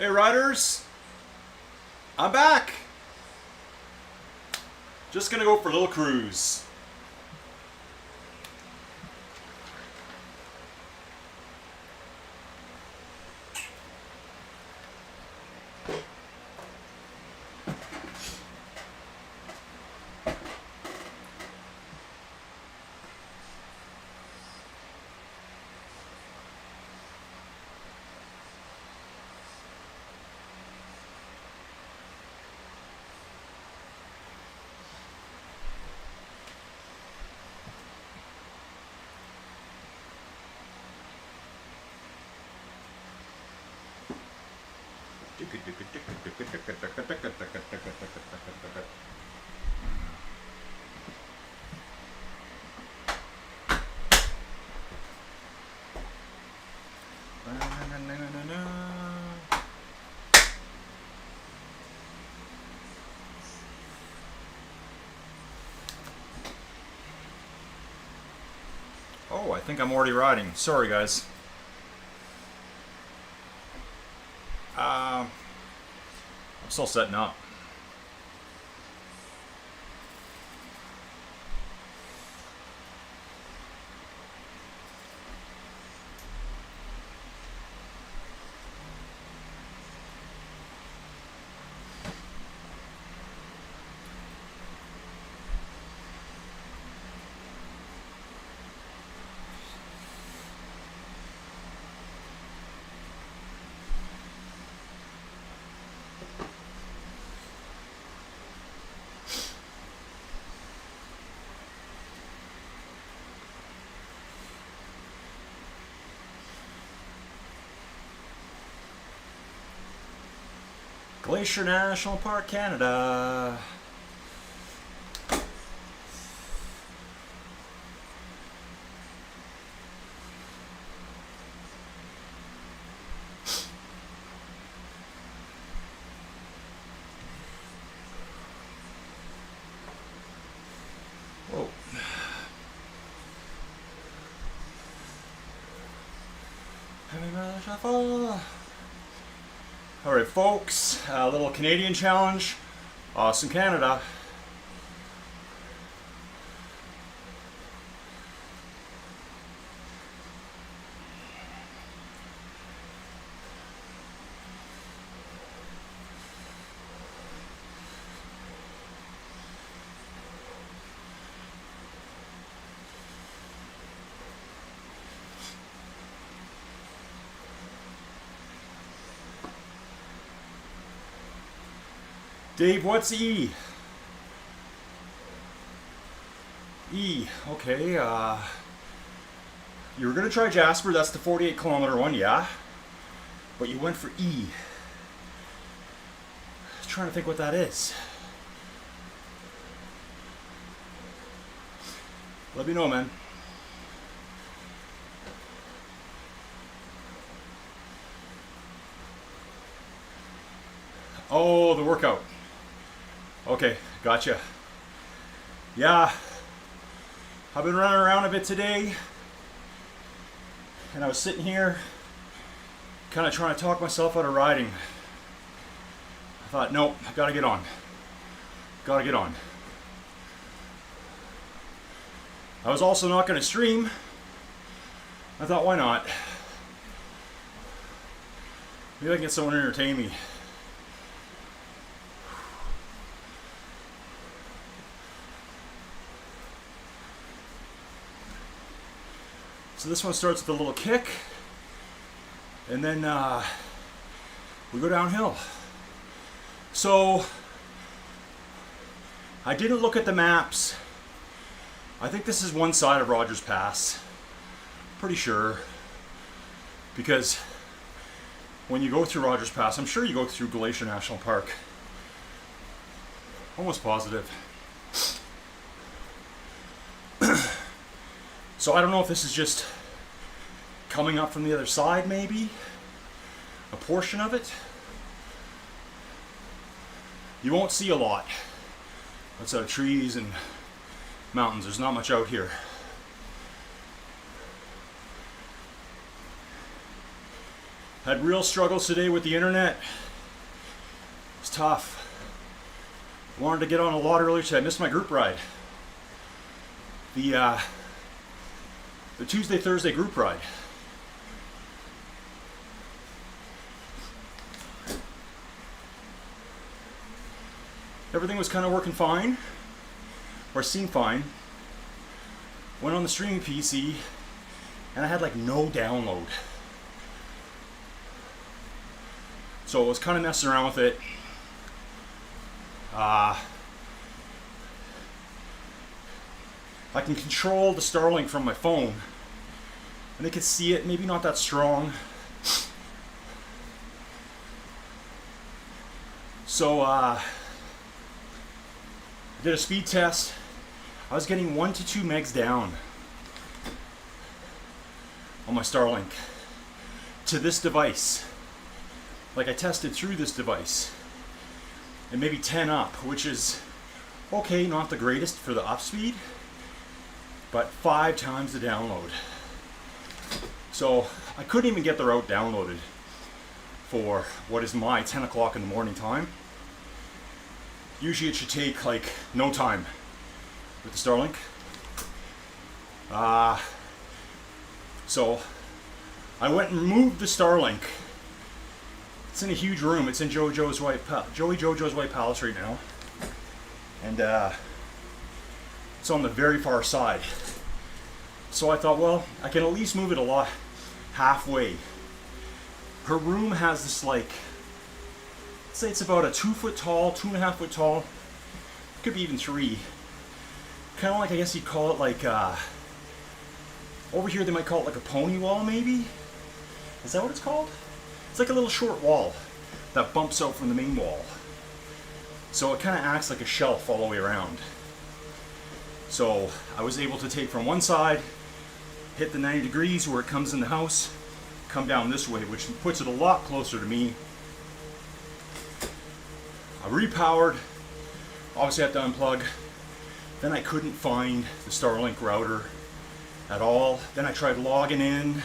Hey riders, I'm back. Just gonna go for a little cruise. Oh, I think I'm already riding. Sorry, guys. I'm still setting up. Glacier National Park, Canada. Whoa. Happy Mother Shuffle. Alright, folks, a little Canadian challenge. Awesome, Canada. Dave, what's E? E, okay, you were gonna try Jasper, that's the 48-kilometer one, yeah? But you went for E. I'm trying to think what that is. Let me know, man. Oh, the workout. Okay, gotcha. Yeah, I've been running around a bit today, and I was sitting here kind of trying to talk myself out of riding. I thought, nope, I gotta get on. Gotta get on. I was also not gonna stream. I thought, why not? Maybe I can get someone to entertain me. So this one starts with a little kick, and then we go downhill. So I didn't look at the maps. I think this is one side of Rogers Pass. Pretty sure. Because when you go through Rogers Pass, I'm sure you go through Glacier National Park. Almost positive. So I don't know if this is just coming up from the other side, maybe a portion of it. You won't see a lot outside of trees and mountains. There's not much out here. Had real struggles today with the internet. It's tough. Wanted to get on a lot earlier today. I missed my group ride. The Tuesday, Thursday group ride. Everything was kind of working fine, or seemed fine. Went on the streaming PC, and I had like no download. So I was kind of messing around with it. I can control the Starlink from my phone, and I can see it, maybe not that strong. So I did a speed test. I was getting 1 to 2 megs down on my Starlink to this device. Like I tested through this device, and maybe 10 up, which is okay, not the greatest for the up speed, but 5 times the download. So I couldn't even get the route downloaded for what is my 10 o'clock in the morning time. Usually it should take like no time with the Starlink. So I went and moved the Starlink. It's in a huge room. It's in Joey Jojo's White Palace right now. And it's on the very far side. So I thought, well, I can at least move it a lot halfway. Her room has this like, let's say it's about a 2 foot tall, 2.5 foot tall, could be even 3. Kind of like, I guess you'd call it like, over here they might call it like a pony wall maybe? Is that what it's called? It's like a little short wall that bumps out from the main wall. So it kind of acts like a shelf all the way around. So I was able to take from one side, hit the 90 degrees where it comes in the house, come down this way, which puts it a lot closer to me. I repowered, obviously I have to unplug. Then I couldn't find the Starlink router at all. Then I tried logging in.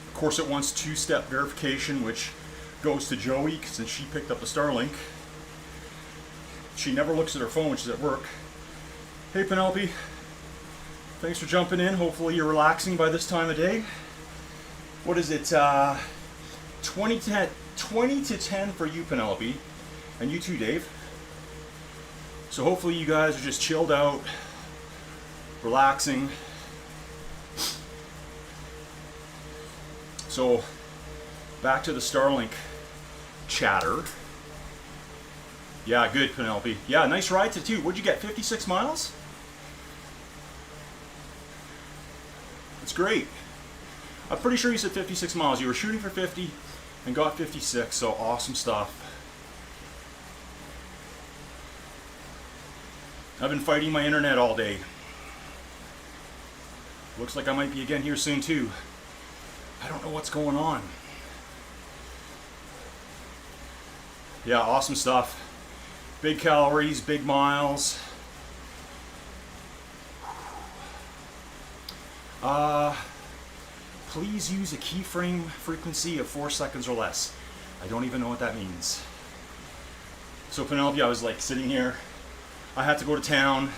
Of course it wants 2-step verification, which goes to Joey since she picked up the Starlink. She never looks at her phone when she's at work. Hey Penelope, thanks for jumping in. Hopefully you're relaxing by this time of day. What is it? 20 to 10 for you, Penelope, and you too, Dave. So hopefully you guys are just chilled out, relaxing. So back to the Starlink chatter. Yeah, good, Penelope. Yeah, nice ride to 2. What'd you get, 56 miles? That's great. I'm pretty sure you said 56 miles. You were shooting for 50 and got 56, so awesome stuff. I've been fighting my internet all day. Looks like I might be again here soon too. I don't know what's going on. Yeah, awesome stuff. Big calories, big miles. Please use a keyframe frequency of 4 seconds or less. I don't even know what that means. So Penelope, I was like sitting here. I had to go to town,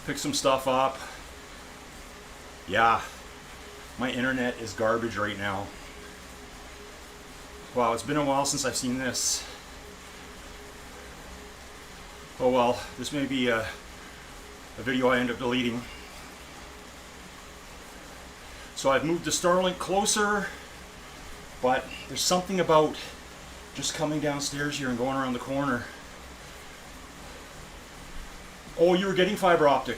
pick some stuff up. Yeah, my internet is garbage right now. Wow, it's been a while since I've seen this. Oh well, this may be a video I end up deleting. So I've moved the Starlink closer, but there's something about just coming downstairs here and going around the corner. Oh, you were getting fiber optic.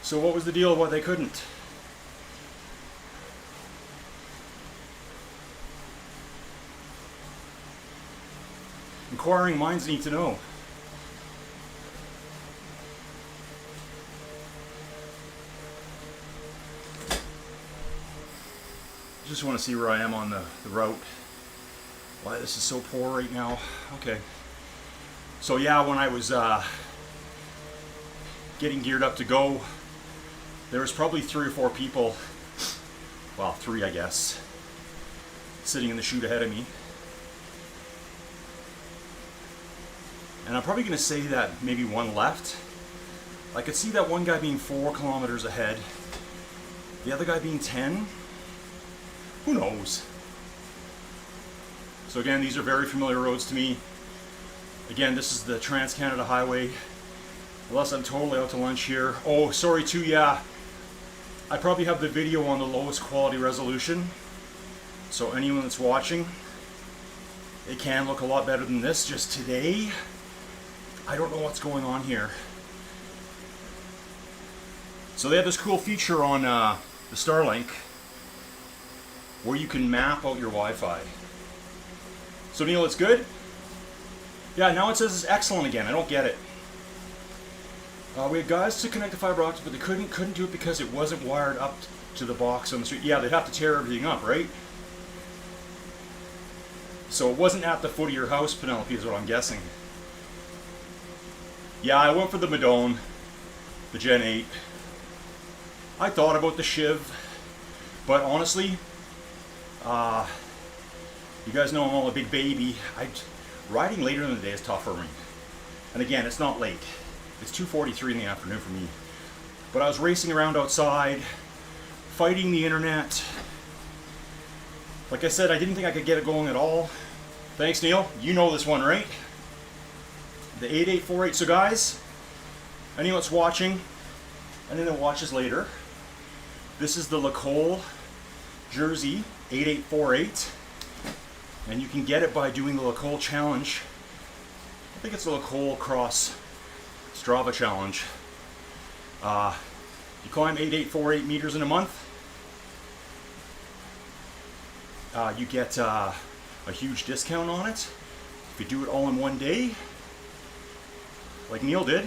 So what was the deal of what they couldn't? Inquiring minds need to know. Just want to see where I am on the route. Why this is so poor right now. Okay. So yeah, when I was getting geared up to go, there was probably 3 or 4 people well, 3 I guess, sitting in the chute ahead of me. And I'm probably going to say that maybe 1 left. I could see that one guy being 4 kilometers ahead, the other guy being 10. Who knows? So again, these are very familiar roads to me. Again, this is the Trans-Canada Highway. Unless I'm totally out to lunch here. Oh, sorry too, yeah. I probably have the video on the lowest quality resolution. So anyone that's watching, it can look a lot better than this. Just today, I don't know what's going on here. So they have this cool feature on the Starlink where you can map out your Wi-Fi. So Neil, it's good? Yeah, now it says it's excellent again. I don't get it. We had guys to connect the fiber optic, but they couldn't do it because it wasn't wired up to the box on the street. Yeah, they'd have to tear everything up, right? So it wasn't at the foot of your house, Penelope, is what I'm guessing. Yeah, I went for the Madone, the Gen 8. I thought about the Shiv, but honestly, you guys know I'm all a big baby. Riding later in the day is tough for me. And again, it's not late. It's 2:43 in the afternoon for me. But I was racing around outside, fighting the internet. Like I said, I didn't think I could get it going at all. Thanks, Neil. You know this one, right? The 8848. So guys, anyone that's watching, and then watches later, this is the LaCole Jersey 8848. And you can get it by doing the LaCole Challenge. I think it's the LaCole Cross Strava Challenge. You climb 8848 meters in a month. You get a huge discount on it. If you do it all in one day, like Neil did.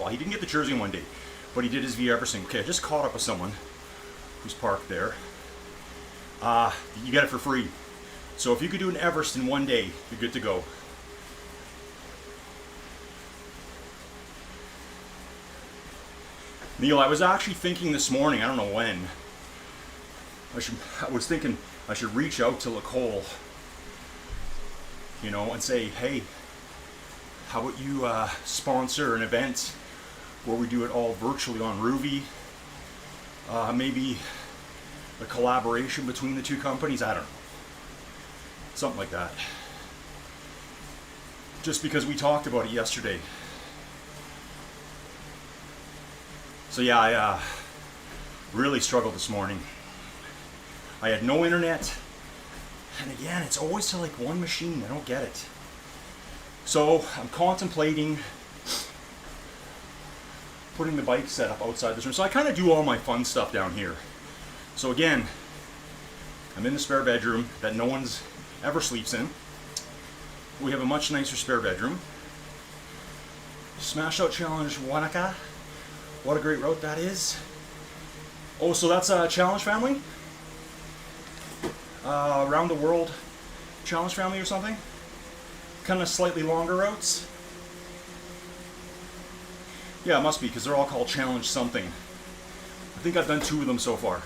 Well, he didn't get the Jersey in one day, but he did his Via Everesting. Okay, I just caught up with someone who's parked there. You get it for free. So if you could do an Everest in one day, you're good to go. Neil, I was actually thinking this morning, I don't know when, I was thinking I should reach out to LaCole, you know, and say, hey, how about you sponsor an event where we do it all virtually on Rouvy? Maybe a collaboration between the two companies, I don't know. Something like that. Just because we talked about it yesterday. So yeah, I really struggled this morning. I had no internet. And again, it's always to like one machine. I don't get it. So I'm contemplating putting the bike set up outside this room. So I kind of do all my fun stuff down here. So again, I'm in the spare bedroom that no one's ever sleeps in. We have a much nicer spare bedroom. Smash Out Challenge Wanaka. What a great route that is. Oh, so that's a challenge family? Around the world challenge family or something? Kind of slightly longer routes? Yeah, it must be, because they're all called challenge something. I think I've done 2 of them so far.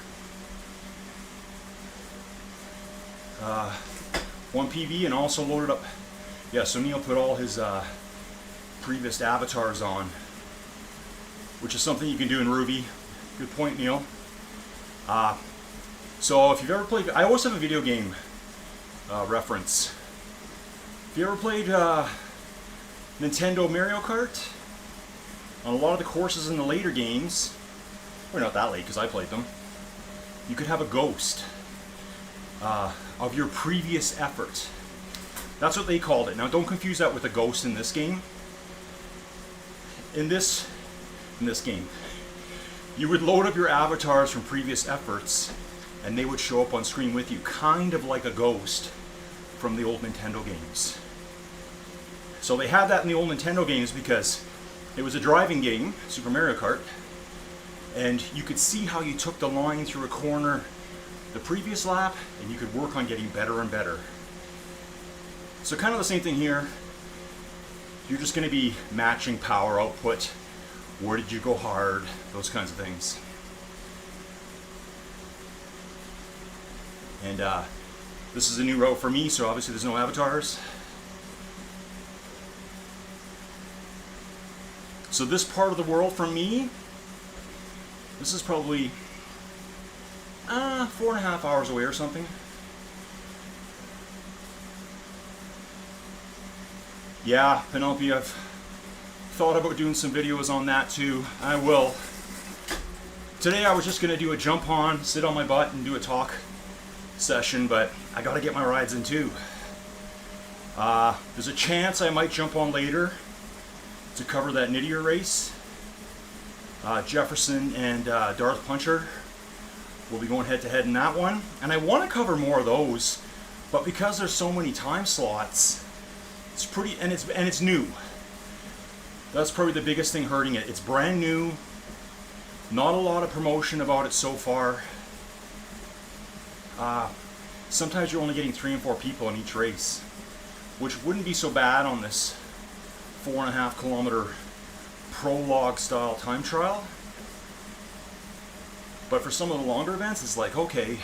One PV and also loaded up. Yeah, so Neil put all his previous avatars on, which is something you can do in Rouvy. Good point, Neil. So if you've ever played, I always have a video game reference. If you ever played Nintendo Mario Kart, on a lot of the courses in the later games, we're not that late because I played them, you could have a ghost of your previous effort. That's what they called it. Now don't confuse that with a ghost in this game. In this game, you would load up your avatars from previous efforts and they would show up on screen with you, kind of like a ghost from the old Nintendo games. So they had that in the old Nintendo games because it was a driving game, Super Mario Kart, and you could see how you took the line through a corner the previous lap, and you could work on getting better and better. So kind of the same thing here. You're just going to be matching power output. Where did you go hard? Those kinds of things. And this is a new route for me, so obviously there's no avatars. So this part of the world for me, this is probably 4.5 hours away or something. Yeah, Penelope, I've thought about doing some videos on that too. I will. Today I was just going to do a jump on, sit on my butt and do a talk session, but I got to get my rides in too. There's a chance I might jump on later to cover that Nittier race. Jefferson and Darth Puncher will be going head to head in that one. And I want to cover more of those, but because there's so many time slots, it's pretty, and it's new. That's probably the biggest thing hurting it. It's brand new. Not a lot of promotion about it so far. Sometimes you're only getting 3 and 4 people in each race, which wouldn't be so bad on this 4.5 kilometer prologue style time trial. But for some of the longer events, it's like, okay,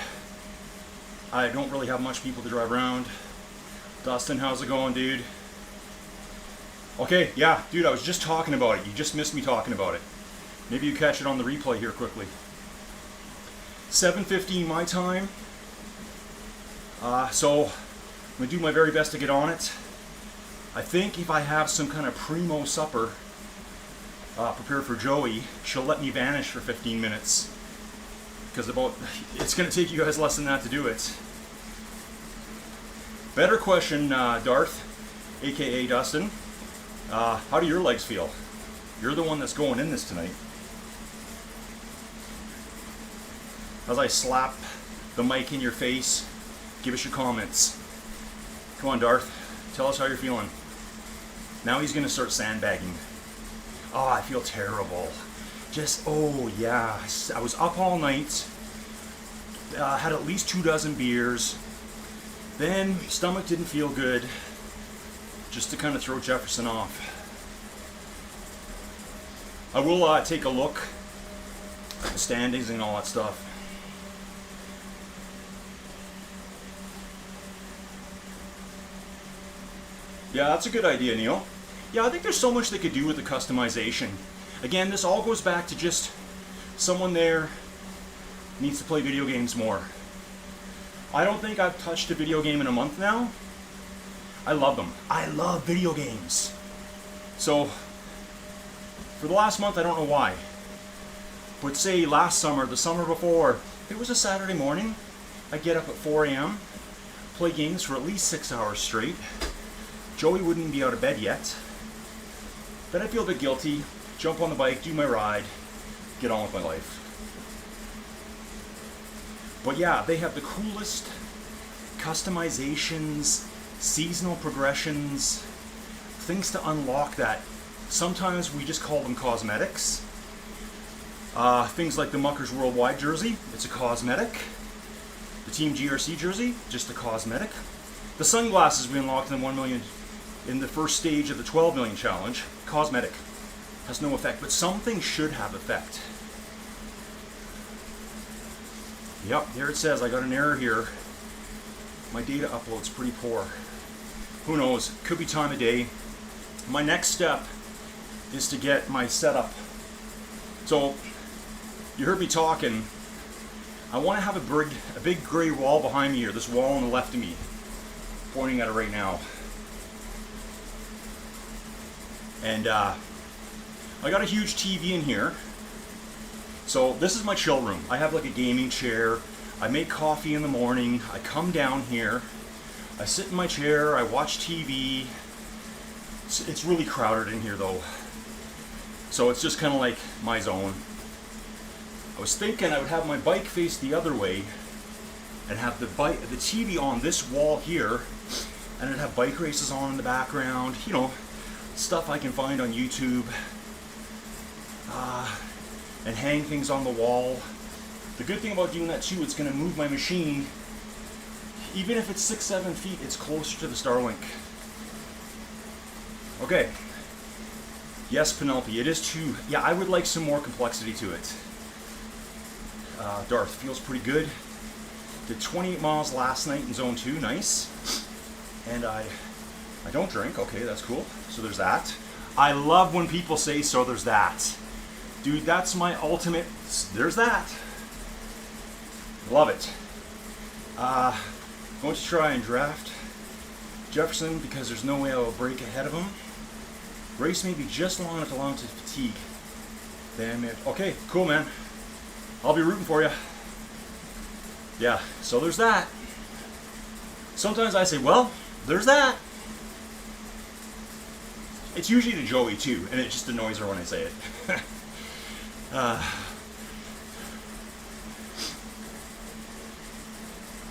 I don't really have much people to drive around. Dustin, how's it going, dude? Okay, yeah, dude, I was just talking about it. You just missed me talking about it. Maybe you catch it on the replay here quickly. 7:15 my time. So I'm going to do my very best to get on it. I think if I have some kind of primo supper prepared for Joey, she'll let me vanish for 15 minutes. Because it's going to take you guys less than that to do it. Better question, Darth, aka Dustin. How do your legs feel? You're the one that's going in this tonight. As I slap the mic in your face, give us your comments. Come on, Darth. Tell us how you're feeling. Now he's going to start sandbagging. Oh, I feel terrible. Oh yeah. I was up all night. Had at least 24 beers. Then stomach didn't feel good. Just to kind of throw Jefferson off. I will take a look at the standings and all that stuff. Yeah, that's a good idea, Neil. Yeah, I think there's so much they could do with the customization. Again, this all goes back to just someone there needs to play video games more. I don't think I've touched a video game in a month now. I love them. I love video games. So, for the last month, I don't know why. But say last summer, the summer before, it was a Saturday morning. I'd get up at 4 a.m., play games for at least 6 hours straight. Joey wouldn't be out of bed yet. Then I'd feel a bit guilty, jump on the bike, do my ride, get on with my life. But yeah, they have the coolest customizations, seasonal progressions, things to unlock that. Sometimes we just call them cosmetics. Things like the Muckers Worldwide jersey, it's a cosmetic. The Team GRC jersey, just a cosmetic. The sunglasses we unlocked in 1 million in the first stage of the 12 million challenge, cosmetic. Has no effect, but some things should have effect. Yep, there it says I got an error here. My data upload's pretty poor. Who knows? Could be time of day. My next step is to get my setup. So, you heard me talking. I want to have a big gray wall behind me here. This wall on the left of me. Pointing at it right now. And I got a huge TV in here. So this is my chill room. I have like a gaming chair. I make coffee in the morning. I come down here. I sit in my chair. I watch TV. It's really crowded in here though. So it's just kind of like my zone. I was thinking I would have my bike face the other way and have the TV on this wall here, and I'd have bike races on in the background, you know, stuff I can find on YouTube, and hang things on the wall. The good thing about doing that too, it's going to move my machine. Even if it's 6-7 feet, it's closer to the Starlink. Okay. Yes, Penelope, it is too. Yeah, I would like some more complexity to it. Darth feels pretty good. Did 28 miles last night in zone 2, nice. And I don't drink, okay, that's cool. So there's that. I love when people say, so there's that. Dude, that's my ultimate, there's that. Love it. Going to try and draft Jefferson because there's no way I will break ahead of him. Race may be just long enough to allow him to fatigue. Damn it. Okay, cool, man. I'll be rooting for you. Yeah, so there's that. Sometimes I say, well, there's that. It's usually to Joey too, and it just annoys her when I say it.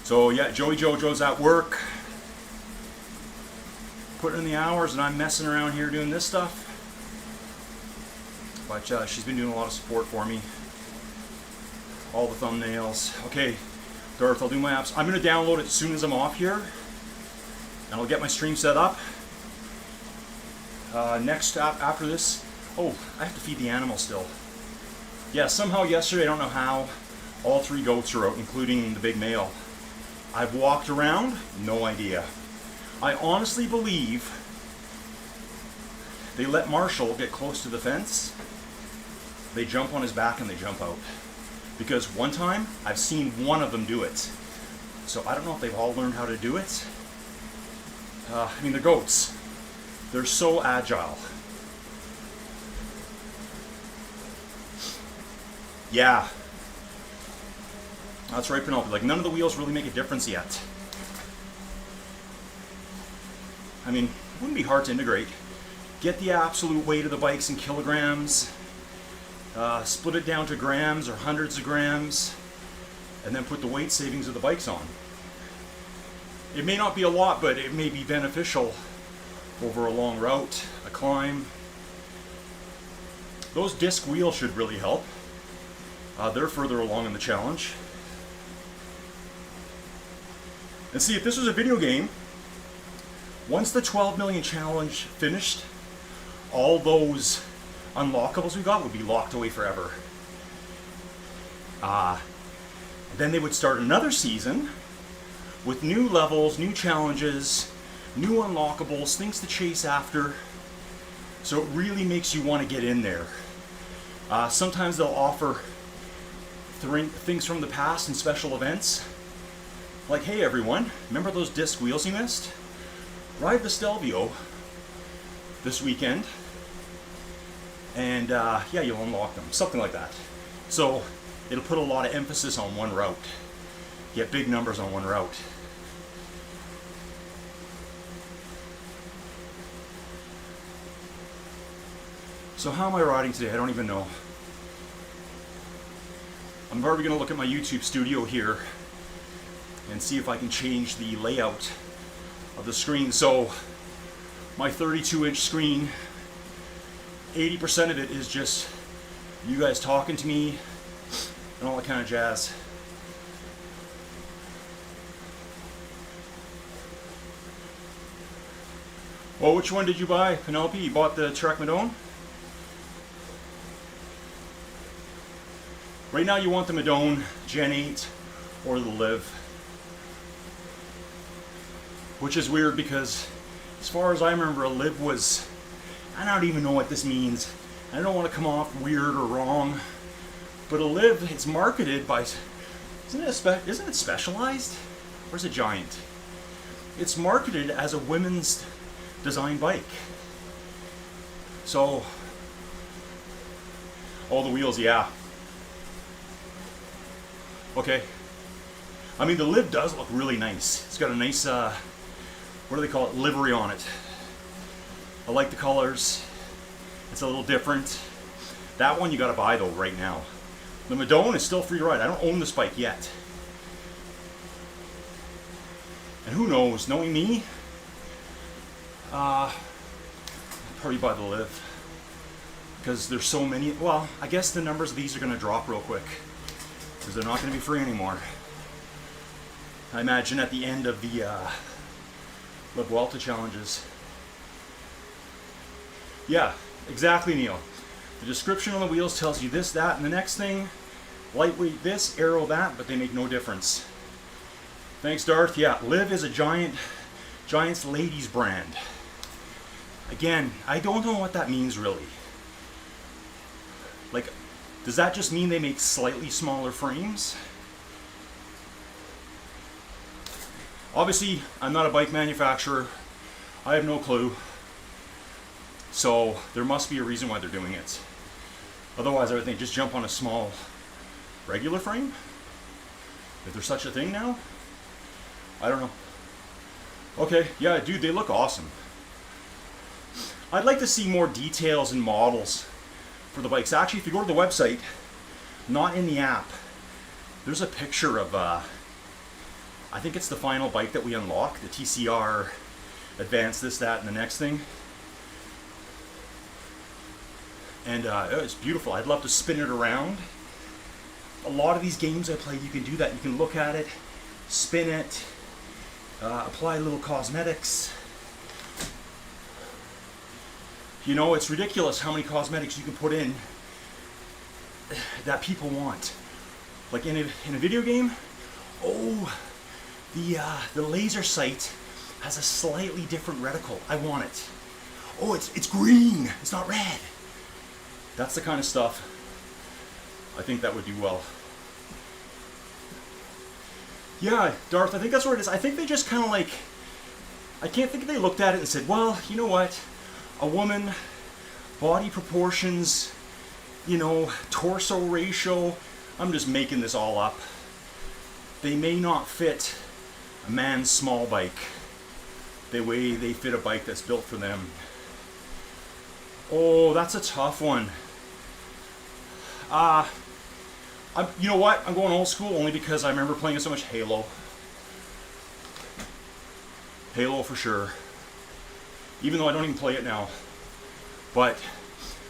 So yeah, Joey Jojo's at work, putting in the hours, and I'm messing around here doing this stuff. But she's been doing a lot of support for me. All the thumbnails. Okay, Garth, I'll do my apps. I'm going to download it as soon as I'm off here, and I'll get my stream set up. Next after this, oh, I have to feed the animals still. Yeah, somehow yesterday, I don't know how, all 3 goats are out, including the big male. I've walked around, no idea. I honestly believe they let Marshall get close to the fence, they jump on his back and they jump out. Because one time, I've seen one of them do it. So I don't know if they've all learned how to do it. I mean, the goats, they're so agile. Yeah. That's right, Penelope. Like, none of the wheels really make a difference yet. I mean, it wouldn't be hard to integrate. Get the absolute weight of the bikes in kilograms, split it down to grams or hundreds of grams, and then put the weight savings of the bikes on. It may not be a lot, but it may be beneficial over a long route, a climb. Those disc wheels should really help. They're further along in the challenge. And see, if this was a video game, once the 12 million challenge finished, all those unlockables we got would be locked away forever. Then they would start another season with new levels, new challenges, new unlockables, things to chase after. So it really makes you want to get in there. Sometimes they'll offer things from the past and special events. Like, hey everyone, remember those disc wheels you missed? Ride the Stelvio this weekend, and yeah, you'll unlock them. Something like that. So it'll put a lot of emphasis on one route. Get big numbers on one route. So how am I riding today? I don't even know. I'm already going to look at my YouTube studio here and see if I can change the layout of the screen. So my 32-inch screen, 80% of it is just you guys talking to me and all that kind of jazz. Well, which one did you buy, Penelope? You bought the Trek Madone? Right now you want the Madone Gen 8 or the Liv. Which is weird because as far as I remember, a Liv was, I don't even know what this means. I don't want to come off weird or wrong, but a Liv, it's marketed by, isn't it Specialized? Or is it Giant? It's marketed as a women's design bike. So, all the wheels, yeah. Okay. I mean, the Liv does look really nice. It's got a nice, what do they call it, livery on it. I like the colors. It's a little different. That one you gotta buy though right now. The Madone is still free to ride. I don't own this bike yet. And who knows, knowing me, I'll probably buy the Liv. Because there's so many, well, I guess the numbers of these are gonna drop real quick. Because they're not gonna be free anymore. I imagine at the end of the La Vuelta challenges. Yeah, exactly, Neil. The description on the wheels tells you this, that, and the next thing. Lightweight this, aero that, but they make no difference. Thanks, Darth. Yeah, Liv is a Giants ladies brand. Again, I don't know what that means really. Like, does that just mean they make slightly smaller frames? Obviously, I'm not a bike manufacturer. I have no clue. So there must be a reason why they're doing it. Otherwise, I would think just jump on a small regular frame. If there's such a thing now. I don't know. Okay, yeah, dude, they look awesome. I'd like to see more details and models for the bikes. Actually, if you go to the website, not in the app, there's a picture of, I think it's the final bike that we unlock, the TCR Advanced, this, that, and the next thing. And it's beautiful. I'd love to spin it around. A lot of these games I play, you can do that. You can look at it, spin it, apply little cosmetics. You know, it's ridiculous how many cosmetics you can put in that people want. Like in a video game, oh, the laser sight has a slightly different reticle. I want it. Oh, it's green. It's not red. That's the kind of stuff I think that would do well. Yeah, Darth, I think that's what it is. I think they just kind of like, I can't think if they looked at it and said, well, you know what? A woman, body proportions, you know, torso ratio, I'm just making this all up. They may not fit a man's small bike the way they fit a bike that's built for them. Oh, that's a tough one. You know what? I'm going old school only because I remember playing so much Halo. Halo for sure. Even though I don't even play it now. But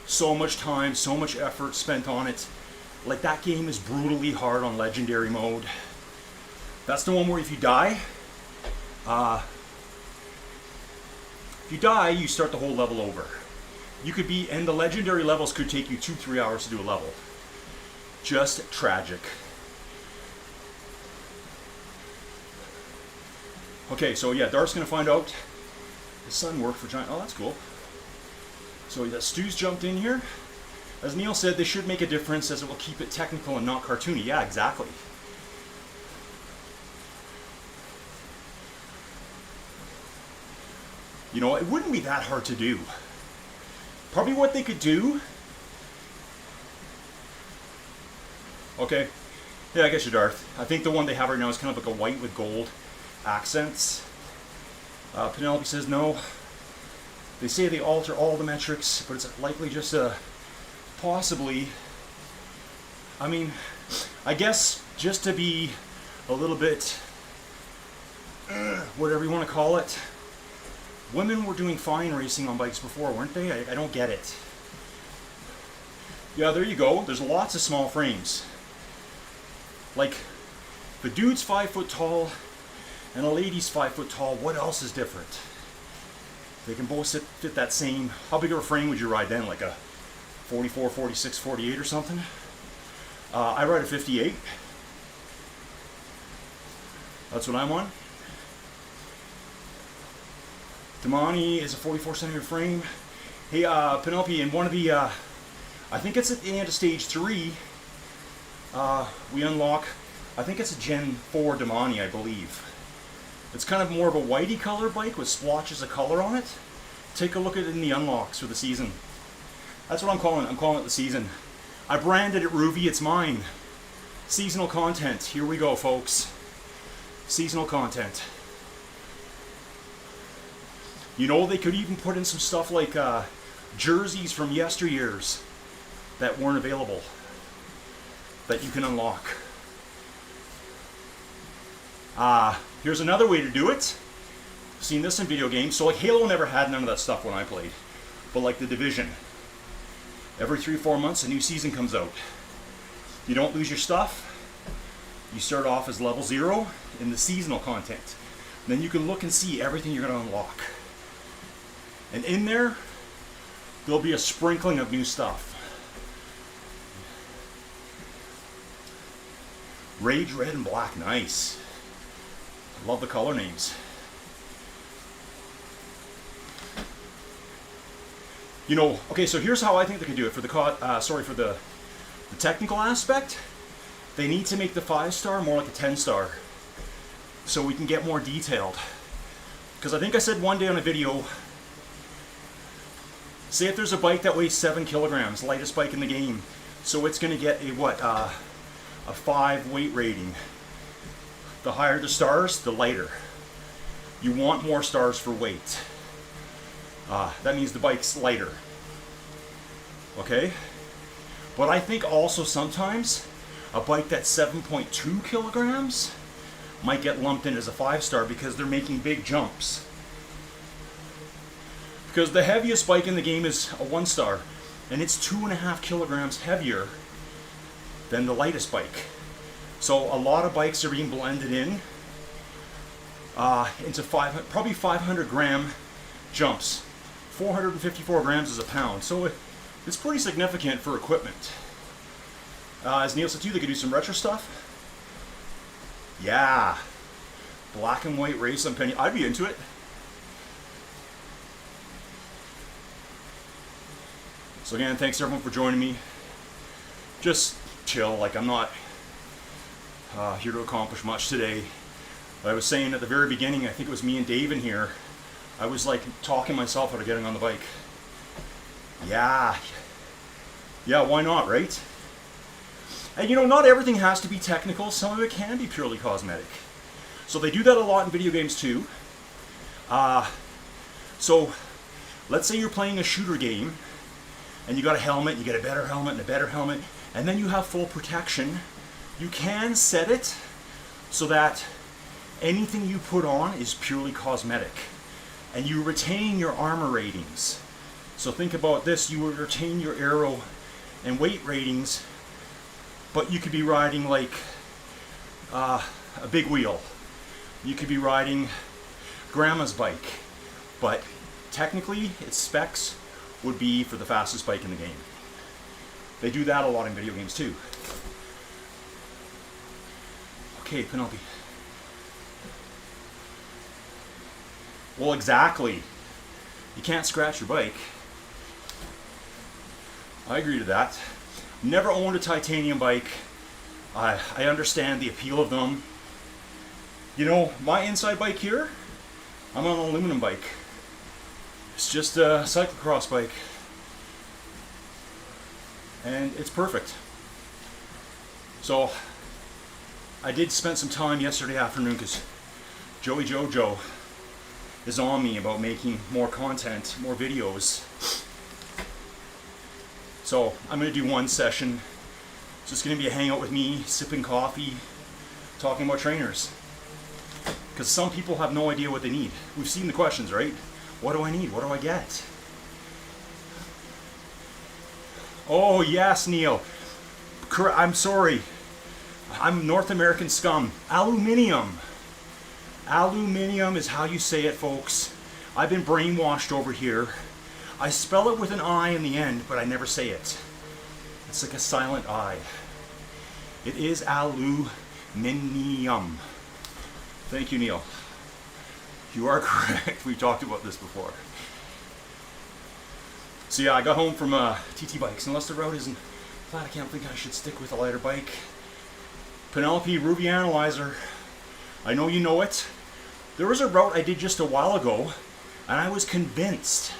so much time, so much effort spent on it. Like, that game is brutally hard on legendary mode. That's the one where if you die, you start the whole level over. You could be, and the legendary levels could take you 2-3 hours to do a level. Just tragic. Okay, so yeah, Darth's gonna find out his son worked for Giant. Oh, that's cool. So yeah, Stu's jumped in here. As Neil said, they should make a difference as it will keep it technical and not cartoony. Yeah, exactly. You know, it wouldn't be that hard to do. Probably what they could do. Okay. Yeah, I guess you're Darth. I think the one they have right now is kind of like a white with gold accents. Penelope says no. They say they alter all the metrics, but it's likely just a possibly. I mean, I guess just to be a little bit, whatever you want to call it. Women were doing fine racing on bikes before, weren't they? I don't get it. Yeah, there you go. There's lots of small frames. Like, the dude's 5 foot tall and a lady's 5 foot tall. What else is different? They can both fit that same. How big of a frame would you ride then? Like a 44, 46, 48 or something? I ride a 58. That's what I'm on. Damani is a 44 centimeter frame. Hey, Penelope, in one of the, I think it's at the end of stage 3, we unlock, I think it's a Gen 4 Damani, I believe. It's kind of more of a whitey color bike with splotches of color on it. Take a look at it in the unlocks for the season. That's what I'm calling it. I'm calling it the season. I branded it Ruby, it's mine. Seasonal content. Here we go, folks. Seasonal content. You know, they could even put in some stuff like jerseys from yesteryears that weren't available that you can unlock. Here's another way to do it. Seen this in video games. So like Halo never had none of that stuff when I played. But like the Division. Every 3-4 months a new season comes out. You don't lose your stuff. You start off as level 0 in the seasonal content. Then you can look and see everything you're going to unlock. And in there, there'll be a sprinkling of new stuff. Rage Red and Black, nice. Love the color names. You know, okay, so here's how I think they could do it for the for the technical aspect. They need to make the 5-star more like a 10-star, so we can get more detailed. Because I think I said one day on a video, say if there's a bike that weighs 7 kilograms, lightest bike in the game, so it's going to get a 5 weight rating. The higher the stars, the lighter. You want more stars for weight. That means the bike's lighter. Okay? But I think also sometimes a bike that's 7.2 kilograms might get lumped in as a 5-star because they're making big jumps. Because the heaviest bike in the game is a 1-star, and it's 2.5 kilograms heavier than the lightest bike. So a lot of bikes are being blended in into probably 500 gram jumps. 454 grams is a pound, so it's pretty significant for equipment. As Neil said too, they could do some retro stuff. Yeah, black and white race on Penny. I'd be into it. So again, thanks everyone for joining me. Just chill, like I'm not here to accomplish much today. I was saying at the very beginning, I think it was me and Dave in here, I was like talking myself out of getting on the bike. Yeah, why not, right? And you know, not everything has to be technical. Some of it can be purely cosmetic. So they do that a lot in video games too. So let's say you're playing a shooter game and you got a helmet, you get a better helmet and a better helmet, and then you have full protection. You can set it so that anything you put on is purely cosmetic, and you retain your armor ratings. So think about this, you will retain your aero and weight ratings, but you could be riding like a big wheel. You could be riding grandma's bike, but technically its specs would be for the fastest bike in the game. They do that a lot in video games too. Okay, Penelope. Well, exactly. You can't scratch your bike. I agree to that. Never owned a titanium bike. I understand the appeal of them. You know, my inside bike here, I'm on an aluminum bike. It's just a cyclocross bike. And it's perfect. So, I did spend some time yesterday afternoon because Joey Jojo is on me about making more content, more videos. So I'm going to do one session. It's just going to be a hangout with me, sipping coffee, talking about trainers. Because some people have no idea what they need. We've seen the questions, right? What do I need? What do I get? Oh yes, Neil. I'm sorry. I'm North American scum. Aluminium. Aluminium is how you say it, folks. I've been brainwashed over here. I spell it with an I in the end, but I never say it. It's like a silent I. It is aluminium. Thank you, Neil. You are correct. We talked about this before. So yeah, I got home from TT Bikes. Unless the route isn't flat, I can't think I should stick with a lighter bike. Penelope Ruby Analyzer. I know you know it. There was a route I did just a while ago, and I was convinced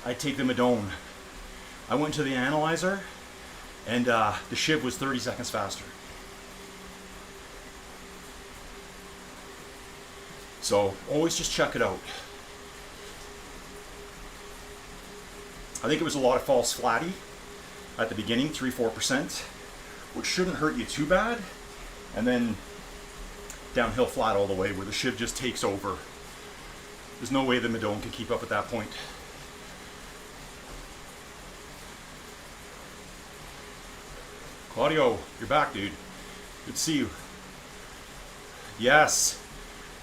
I'd take the Madone. I went to the Analyzer, and the Shiv was 30 seconds faster. So always just check it out. I think it was a lot of false flatty at the beginning, 3-4%, which shouldn't hurt you too bad, and then downhill flat all the way where the Shiv just takes over. There's no way the Madone can keep up at that point. Claudio, you're back, dude. Good to see you. Yes,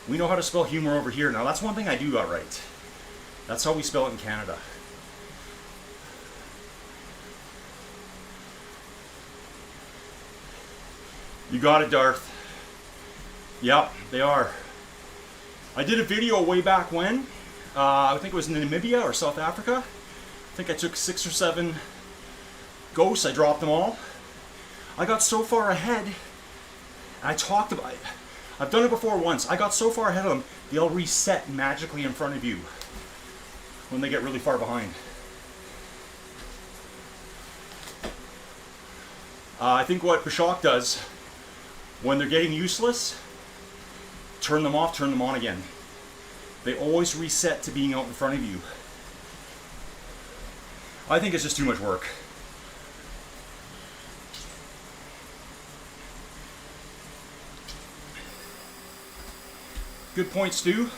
we know how to spell humor over here. Now that's one thing I do got right. That's how we spell it in Canada. You got it, Darth. Yep, they are. I did a video way back when. I think it was in Namibia or South Africa. I think I took 6 or 7 ghosts. I dropped them all. I got so far ahead. I talked about it. I've done it before once. I got so far ahead of them, they'll reset magically in front of you when they get really far behind. I think what Bashak does, when they're getting useless, turn them off, turn them on again. They always reset to being out in front of you. I think it's just too much work. Good points, Stu.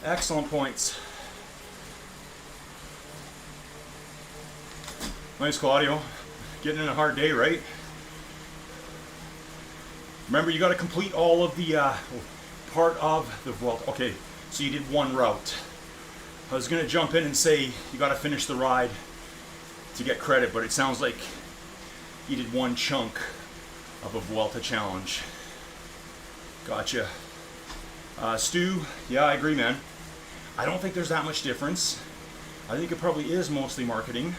Excellent points. Nice, Claudio. Getting in a hard day, right? Remember, you got to complete all of the part of the Vuelta. Okay, so you did one route. I was going to jump in and say you got to finish the ride to get credit, but it sounds like you did one chunk of a Vuelta challenge. Gotcha. Stu, yeah, I agree, man. I don't think there's that much difference. I think it probably is mostly marketing.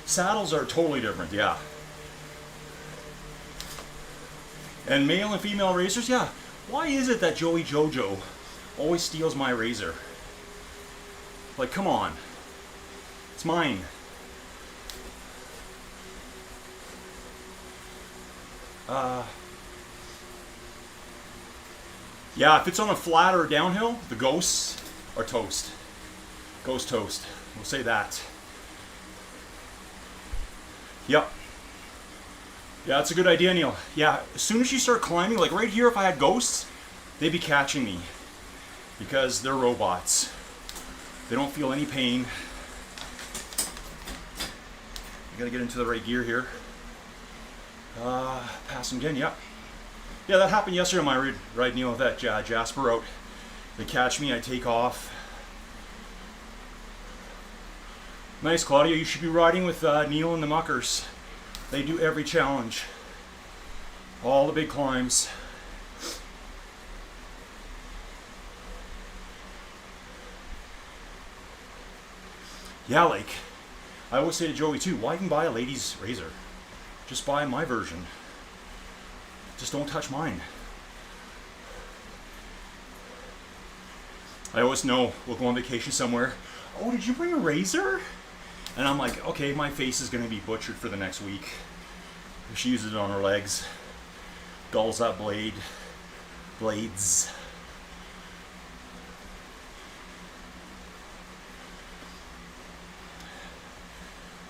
Saddles are totally different, yeah. And male and female racers, yeah. Why is it that Joey Jojo always steals my razor? Like, come on. It's mine. Yeah, if it's on a flat or a downhill, the ghosts are toast. Ghost toast. We'll say that. Yep. Yeah, that's a good idea, Neil. Yeah, as soon as you start climbing, like right here, if I had ghosts, they'd be catching me. Because they're robots. They don't feel any pain. I gotta get into the right gear here. Pass them again, yep. Yeah, that happened yesterday on my ride, Neil, with that Jasper out. They catch me, I take off. Nice, Claudia. You should be riding with Neil and the Muckers. They do every challenge. All the big climbs. Yeah, like, I always say to Joey too, why even buy a ladies' razor? Just buy my version. Just don't touch mine. I always know we'll go on vacation somewhere. Oh, did you bring a razor? And I'm like, okay, my face is going to be butchered for the next week. She uses it on her legs. Dulls that blades.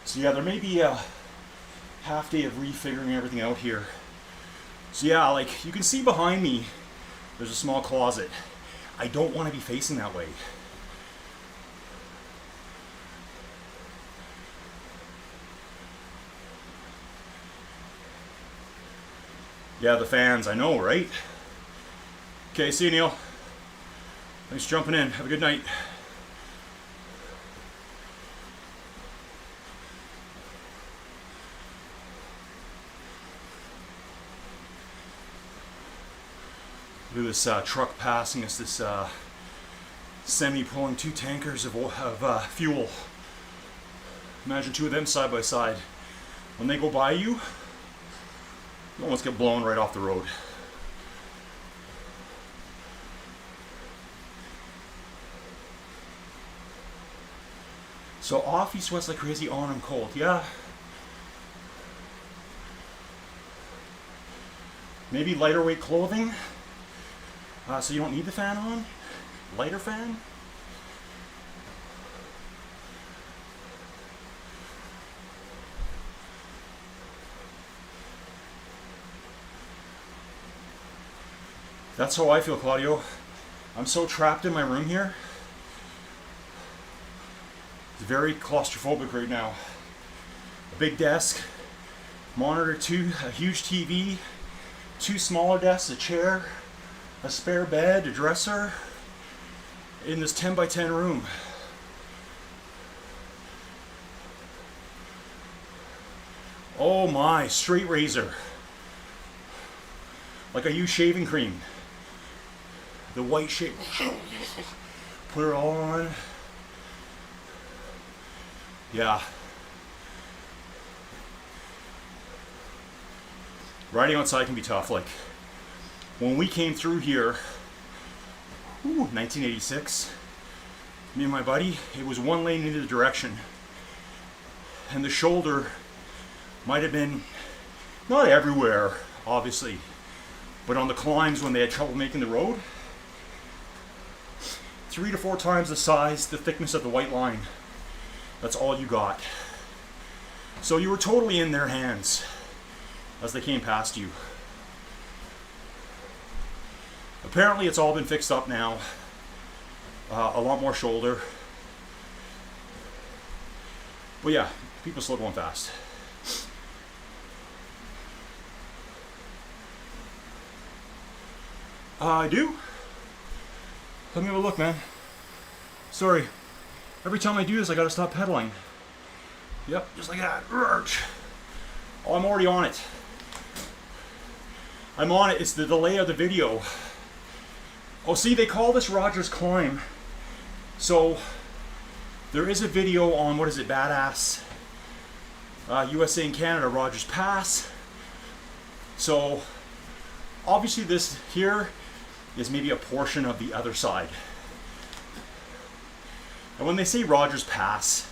So yeah, there may be a half day of refiguring everything out here. So yeah, like you can see behind me, there's a small closet. I don't want to be facing that way. Yeah, the fans, I know, right? Okay, see you, Neil. Thanks for jumping in. Have a good night. Look at this truck passing us, this semi pulling 2 tankers of fuel. Imagine 2 of them side by side. When they go by you, you almost get blown right off the road. So off he sweats like crazy, on him cold. Yeah. Maybe lighter weight clothing. So you don't need the fan on? Lighter fan? That's how I feel, Claudio. I'm so trapped in my room here. It's very claustrophobic right now. A big desk, monitor 2, a huge TV, 2 smaller desks, a chair, a spare bed, a dresser, in this 10 by 10 room. Oh my, straight razor. Like I use shaving cream. the white shape. Put it all on. Yeah. Riding outside can be tough. Like when we came through here, 1986, me and my buddy, it was one lane in either direction. And the shoulder might have been, not everywhere, obviously, but on the climbs when they had trouble making the road, 3 to 4 times the size, the thickness of the white line. That's all you got. So you were totally in their hands as they came past you. Apparently it's all been fixed up now. A lot more shoulder. But yeah, people still going fast. I do. Let me have a look, man. Sorry. Every time I do this, I gotta stop pedaling. Yep, just like that. Oh, I'm already on it. I'm on it. It's the delay of the video. Oh, see, they call this Rogers Climb. So, there is a video on, what is it, Badass USA and Canada, Rogers Pass. So, obviously this here is maybe a portion of the other side. And when they say Rogers Pass,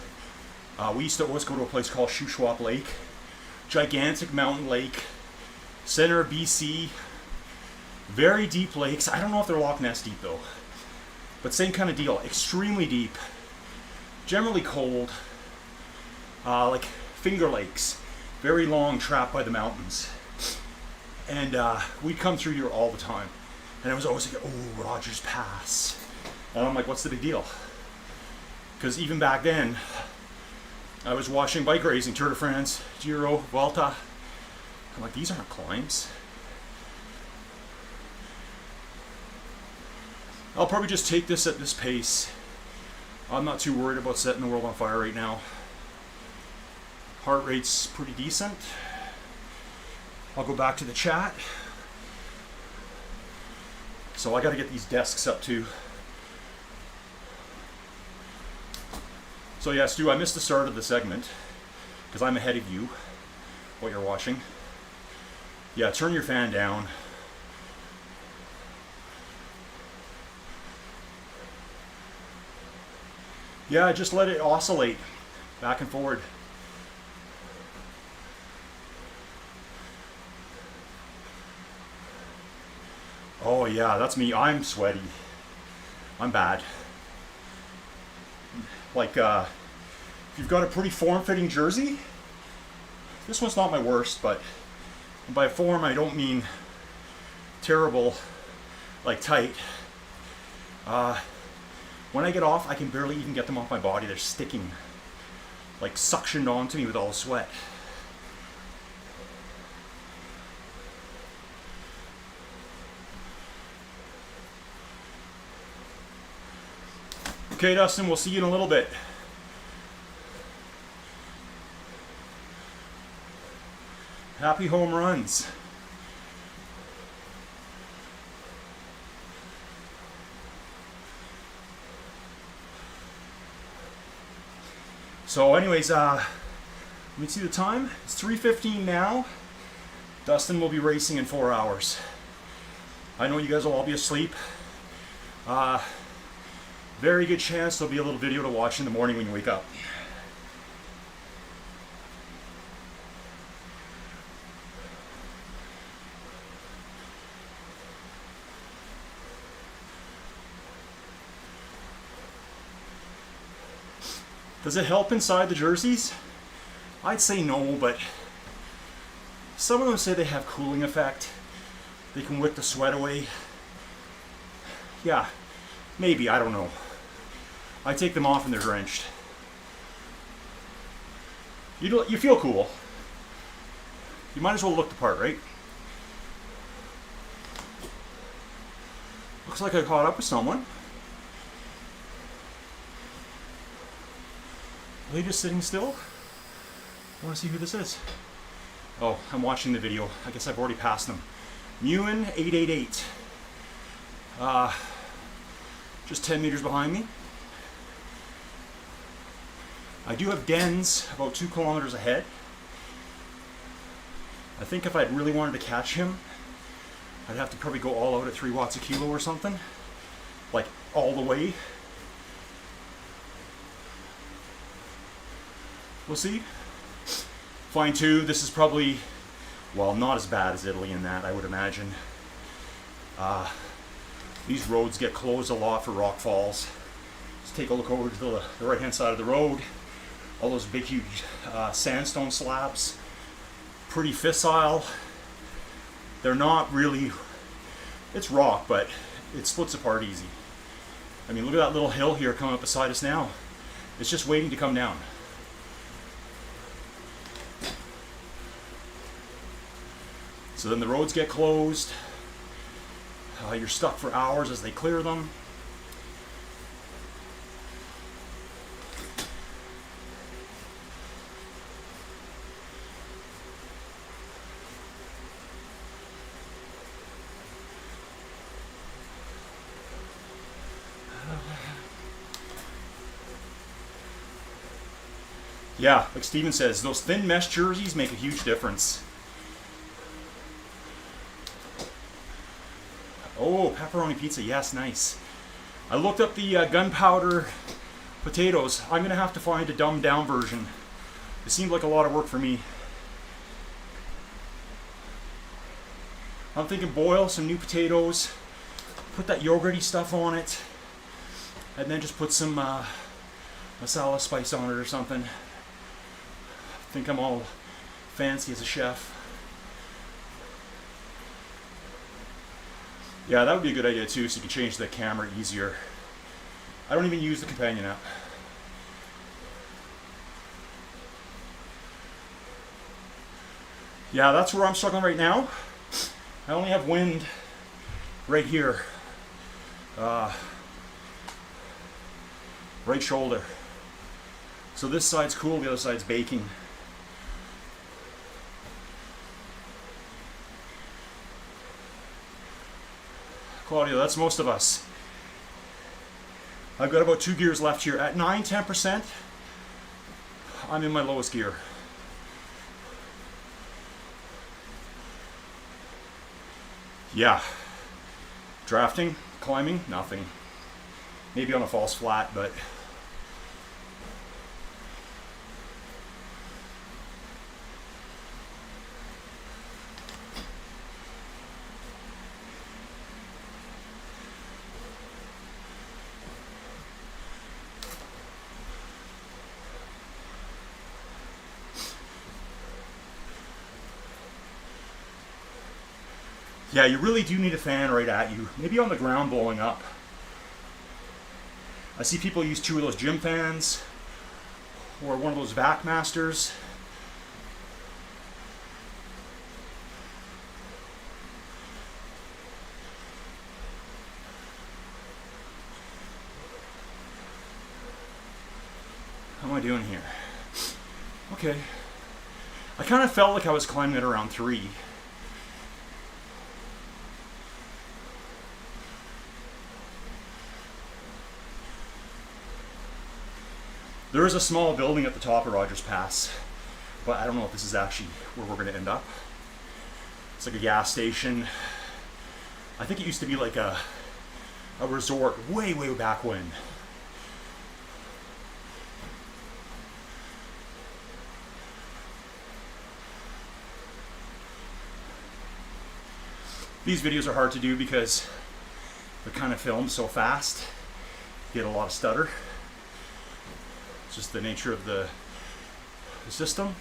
we used to always go to a place called Shuswap Lake. Gigantic mountain lake, center of BC, very deep lakes. I don't know if they're Loch Ness deep though, but same kind of deal, extremely deep, generally cold, like Finger Lakes, very long, trapped by the mountains. And we'd come through here all the time. And I was always like, oh, Rogers Pass. And I'm like, what's the big deal? Because even back then, I was watching bike racing, Tour de France, Giro, Vuelta. I'm like, these aren't climbs. I'll probably just take this at this pace. I'm not too worried about setting the world on fire right now. Heart rate's pretty decent. I'll go back to the chat. So I gotta get these desks up too. So yeah, Stu, I missed the start of the segment because I'm ahead of you, what you're watching. Yeah, turn your fan down. Yeah, just let it oscillate back and forward. Oh yeah, that's me. I'm sweaty. I'm bad. Like, if you've got a pretty form-fitting jersey, this one's not my worst, but by form I don't mean terrible, like tight. When I get off, I can barely even get them off my body. They're sticking, like suctioned onto me with all the sweat. Okay, Dustin, we'll see you in a little bit. Happy home runs. So anyways, let me see the time. It's 3:15 now. Dustin will be racing in 4 hours. I know you guys will all be asleep. Very good chance there'll be a little video to watch in the morning when you wake up. Does it help inside the jerseys? I'd say no, but some of them say they have cooling effect. They can wick the sweat away. Yeah, maybe, I don't know. I take them off and they're drenched. You feel cool. You might as well look the part, right? Looks like I caught up with someone. Are they just sitting still? I want to see who this is. Oh, I'm watching the video. I guess I've already passed them. Mewen 888. just 10 meters behind me. I do have dens about 2 kilometers ahead. I think if I really wanted to catch him, I'd have to probably go all out at 3 watts a kilo or something. Like all the way. We'll see. Fine too, this is probably, well, not as bad as Italy in that, I would imagine. These roads get closed a lot for rock falls. Let's take a look over to the right hand side of the road. All those big huge sandstone slabs. Pretty fissile. They're not really, it's rock, but it splits apart easy. I mean, look at that little hill here coming up beside us now. It's just waiting to come down. So then the roads get closed. You're stuck for hours as they clear them. Yeah, like Steven says, those thin mesh jerseys make a huge difference. Oh, pepperoni pizza, yes, nice. I looked up the gunpowder potatoes. I'm gonna have to find a dumbed down version. It seemed like a lot of work for me. I'm thinking boil some new potatoes, put that yogurty stuff on it, and then just put some masala spice on it or something. I think I'm all fancy as a chef. Yeah, that would be a good idea too, so you can change the camera easier. I don't even use the companion app. Yeah, that's where I'm struggling right now. I only have wind right here. Right shoulder. So this side's cool, the other side's baking. Claudia, that's most of us. I've got about 2 gears left here. At 9-10%, I'm in my lowest gear. Yeah. Drafting, climbing, nothing. Maybe on a false flat, but yeah, you really do need a fan right at you. Maybe on the ground blowing up. I see people use 2 of those gym fans or one of those vac masters. How am I doing here? Okay. I kind of felt like I was climbing at around 3. There is a small building at the top of Rogers Pass, but I don't know if this is actually where we're going to end up. It's like a gas station. I think it used to be like a resort way, way back when. These videos are hard to do because they're kind of filmed so fast. You get a lot of stutter. It's just the nature of the system.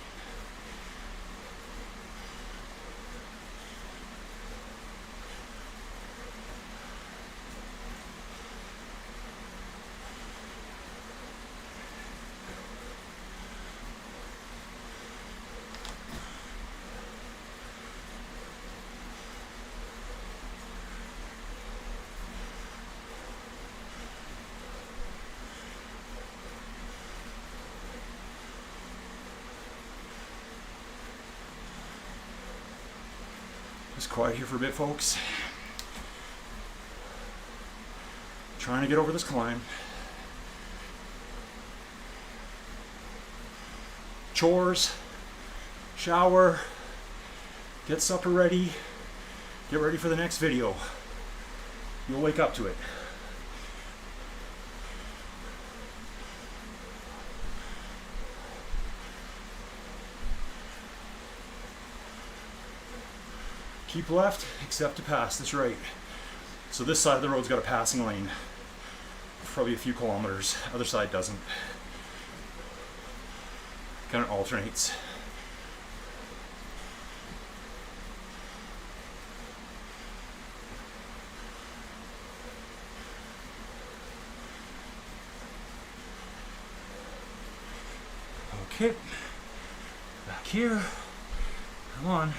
Just quiet here for a bit, folks. Trying to get over this climb. Chores, shower, get supper ready, get ready for the next video. You'll wake up to it. Keep left, except to pass, that's right. So this side of the road's got a passing lane, probably a few kilometers. Other side doesn't. Kind of alternates. Okay, back here, come on.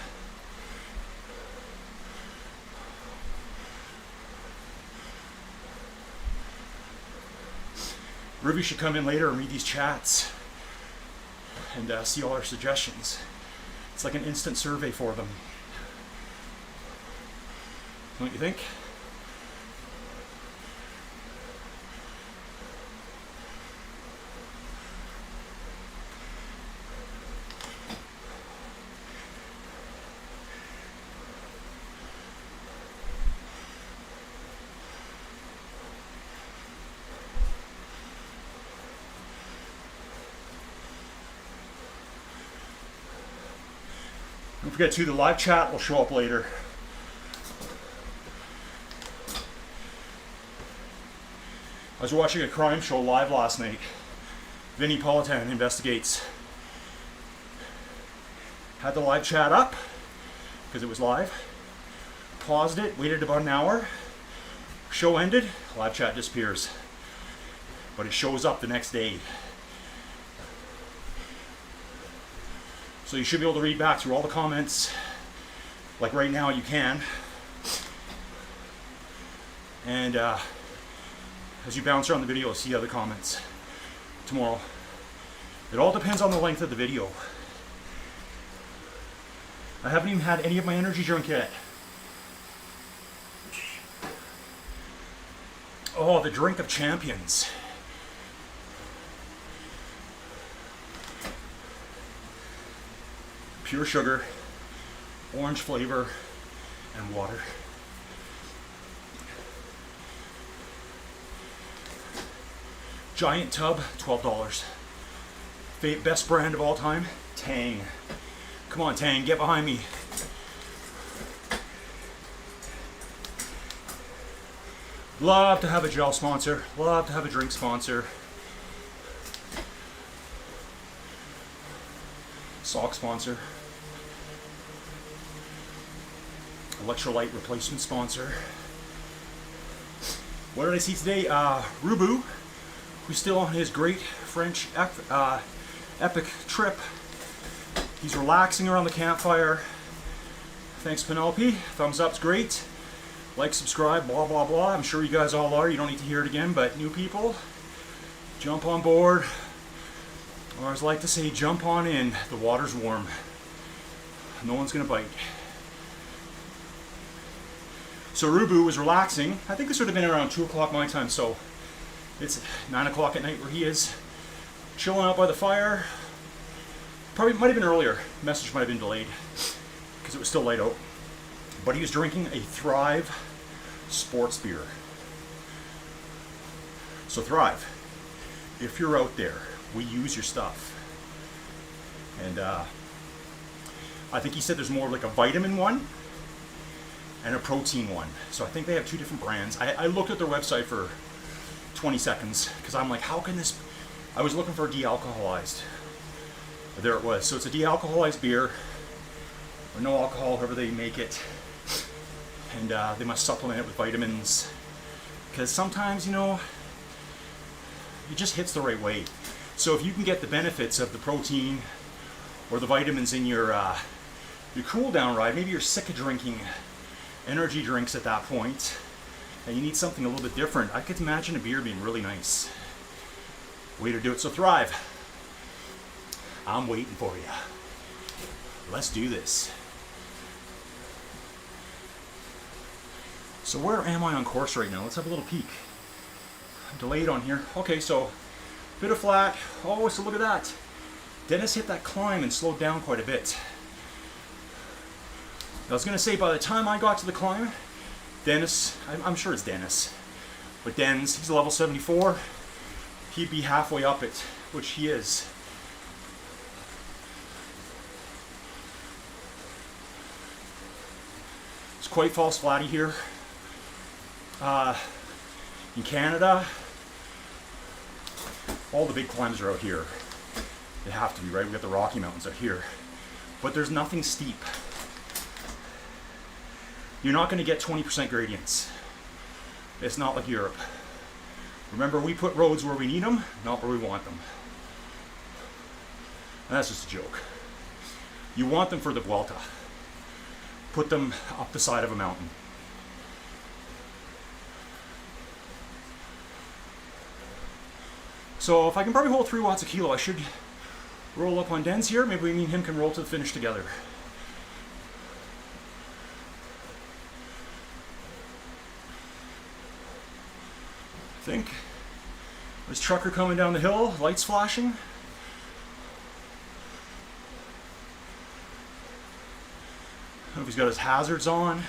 Ruby should come in later and read these chats and see all our suggestions. It's like an instant survey for them. Don't you think? Don't forget too, the live chat will show up later. I was watching a crime show live last night. Vinnie Politan Investigates. Had the live chat up, because it was live. Paused it, waited about an hour. Show ended, live chat disappears. But it shows up the next day. So you should be able to read back through all the comments, like right now you can. And as you bounce around the video, see other comments tomorrow. It all depends on the length of the video. I haven't even had any of my energy drink yet. Oh, the drink of champions. Pure sugar, orange flavor, and water. Giant tub, $12. Best brand of all time, Tang. Come on, Tang, get behind me. Love to have a gel sponsor, love to have a drink sponsor. Sock sponsor. Electrolyte replacement sponsor. What did I see today? Rubu, who's still on his great French epic trip. He's relaxing around the campfire. Thanks, Penelope. Thumbs up's great. Like, subscribe, blah, blah, blah. I'm sure you guys all are. You don't need to hear it again, but new people, jump on board. Or as I like to say, jump on in. The water's warm. No one's gonna bite. So Rubu was relaxing. I think this would have been around 2 o'clock my time, so it's 9 o'clock at night where he is. Chilling out by the fire. Probably might have been earlier. Message might have been delayed because it was still light out. But he was drinking a Thrive sports beer. So Thrive, if you're out there, we use your stuff. And I think he said there's more like a vitamin one and a protein one. So I think they have two different brands. I looked at their website for 20 seconds because I'm like, how can this... I was looking for a de-alcoholized. There it was. So it's a de-alcoholized beer, or no alcohol, however they make it. And they must supplement it with vitamins. Because sometimes, you know, it just hits the right way. So if you can get the benefits of the protein or the vitamins in your cool down ride, maybe you're sick of drinking energy drinks at that point, and you need something a little bit different, I could imagine a beer being really nice. Way to do it. So Thrive, I'm waiting for you. Let's do this. So where am I on course right now? Let's have a little peek. delayed on here. Okay, so bit of flat. Oh, so look at that. Dennis hit that climb and slowed down quite a bit. I was gonna say by the time I got to the climb, Dennis, I'm sure it's Dennis, but Den's, he's level 74. He'd be halfway up it, which he is. It's quite false flatty here. In Canada, all the big climbs are out here. They have to be, right? We got the Rocky Mountains out here. But there's nothing steep. You're not going to get 20% gradients. It's not like Europe. Remember, we put roads where we need them, not where we want them. And that's just a joke. You want them for the Vuelta. Put them up the side of a mountain. So if I can probably hold 3 watts a kilo, I should roll up on Den's here. Maybe me and him can roll to the finish together. I think. There's trucker coming down the hill, lights flashing. I don't know if he's got his hazards on.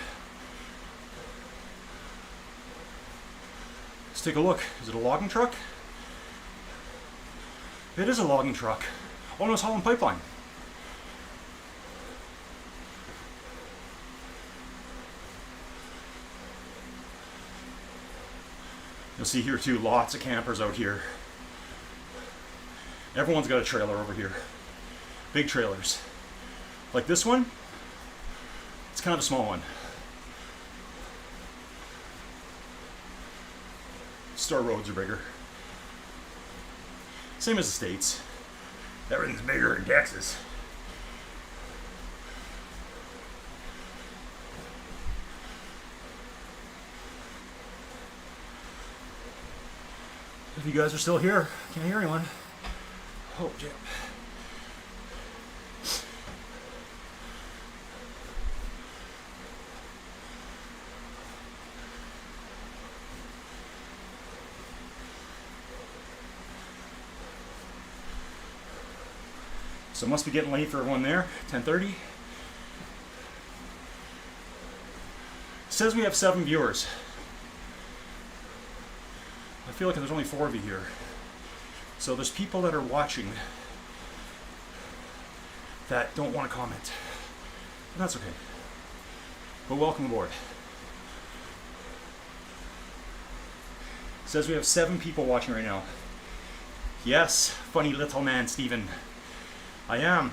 Let's take a look. Is it a logging truck? It is a logging truck. Oh no, it's hauling pipeline. You'll see here too, lots of campers out here. Everyone's got a trailer over here. Big trailers. Like this one, it's kind of a small one. Star roads are bigger. Same as the States. Everything's bigger in Texas. If you guys are still here, can't hear anyone. Oh, Jim. So it must be getting late for everyone there, 10:30. It says we have 7 viewers. I feel like there's only 4 of you here. So there's people that are watching that don't want to comment. And that's okay. But welcome aboard. It says we have 7 people watching right now. Yes, funny little man, Stephen. I am.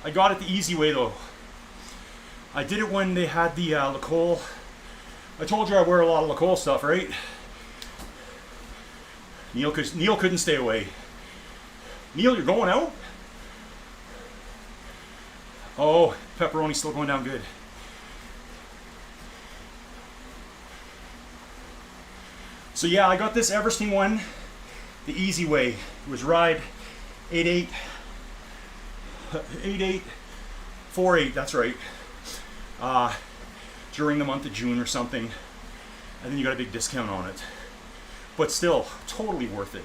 I got it the easy way though. I did it when they had the Le Col. I told you I wear a lot of Le Col stuff, right? Neil couldn't stay away. Neil, you're going out? Oh, pepperoni's still going down good. So yeah, I got this Everesting one the easy way. It was ride 8848, that's right. During the month of June or something, and then you got a big discount on it. But still, totally worth it.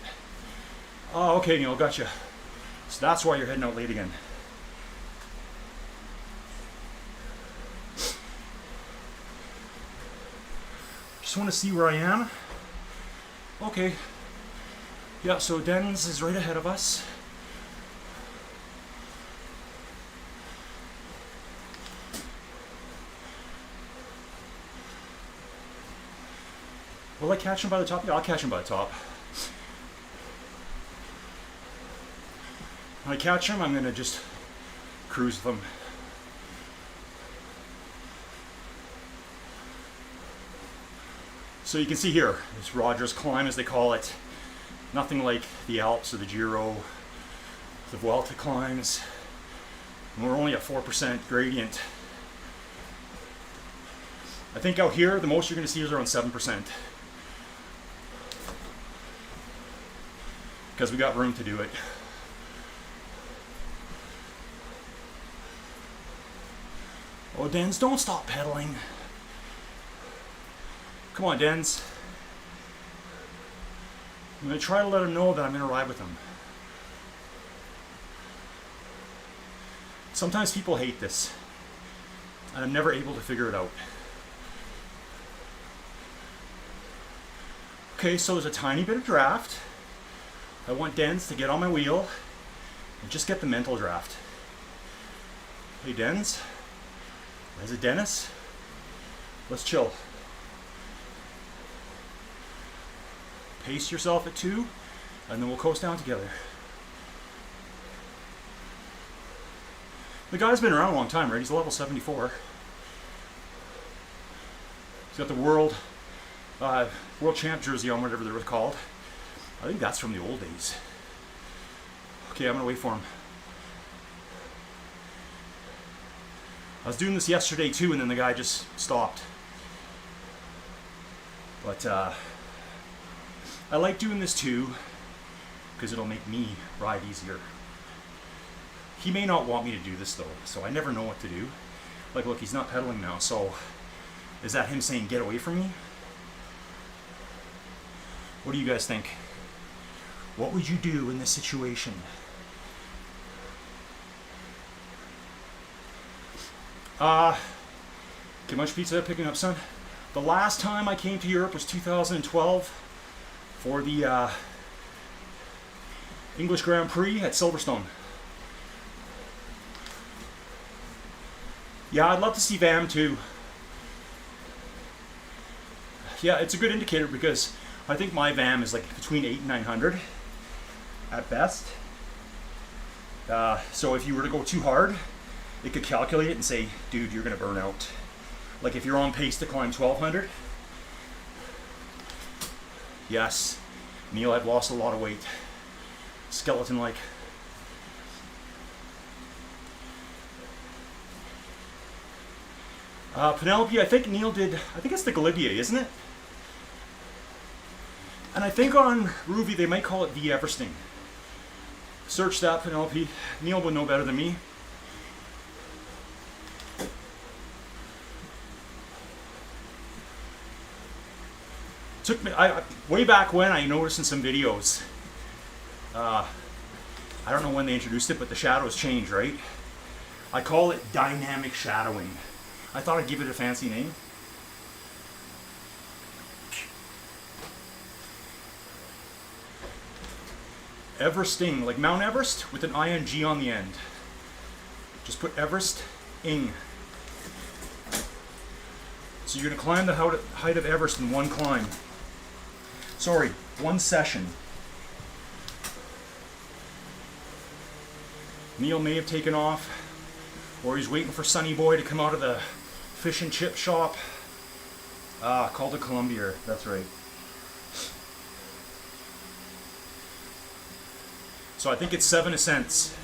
Oh, okay, Neil, gotcha. So that's why you're heading out late again. Just want to see where I am. Okay. Yeah, so Den's is right ahead of us. Will I catch him by the top? Yeah, I'll catch him by the top. When I catch him, I'm going to just cruise with him. So you can see here, this Rogers climb as they call it. Nothing like the Alps or the Giro, the Vuelta climbs. And we're only at 4% gradient. I think out here, the most you're going to see is around 7%. Because we got room to do it. Oh, Den's, don't stop pedaling. Come on, Den's. I'm going to try to let him know that I'm going to ride with him. Sometimes people hate this, and I'm never able to figure it out. Okay, so there's a tiny bit of draft. I want Denz to get on my wheel and just get the mental draft. Hey Denz, is it Dennis? Let's chill. Pace yourself at 2, and then we'll coast down together. The guy's been around a long time, right? He's level 74. He's got the world champ jersey on, whatever they were called. I think that's from the old days. Okay, I'm gonna wait for him. I was doing this yesterday too, and then the guy just stopped. But I like doing this too, because it'll make me ride easier. He may not want me to do this though, so I never know what to do. Like, look, he's not pedaling now, so is that him saying, get away from me? What do you guys think? What would you do in this situation? Get much pizza picking up, son? The last time I came to Europe was 2012 for the English Grand Prix at Silverstone. Yeah, I'd love to see VAM too. Yeah, it's a good indicator because I think my VAM is like between 8 and 900 at best. So if you were to go too hard, it could calculate it and say, dude, you're gonna burn out. Like if you're on pace to climb 1200. Yes, Neil had lost a lot of weight. Skeleton-like. Penelope, I think Neil did, I think it's the Galibier, isn't it? And I think on Rouvy they might call it the Everesting. Search that, Penelope. Neil would know better than me. Took me, way back when I noticed in some videos, I don't know when they introduced it, but the shadows change, right? I call it dynamic shadowing. I thought I'd give it a fancy name. Everesting, like Mount Everest with an ing on the end. Just put Everest-ing. So you're gonna climb the height of Everest in one climb. Sorry, one session. Neil may have taken off, or he's waiting for Sonny Boy to come out of the fish and chip shop. Called a Colombier, that's right. So I think it's 7 ascents.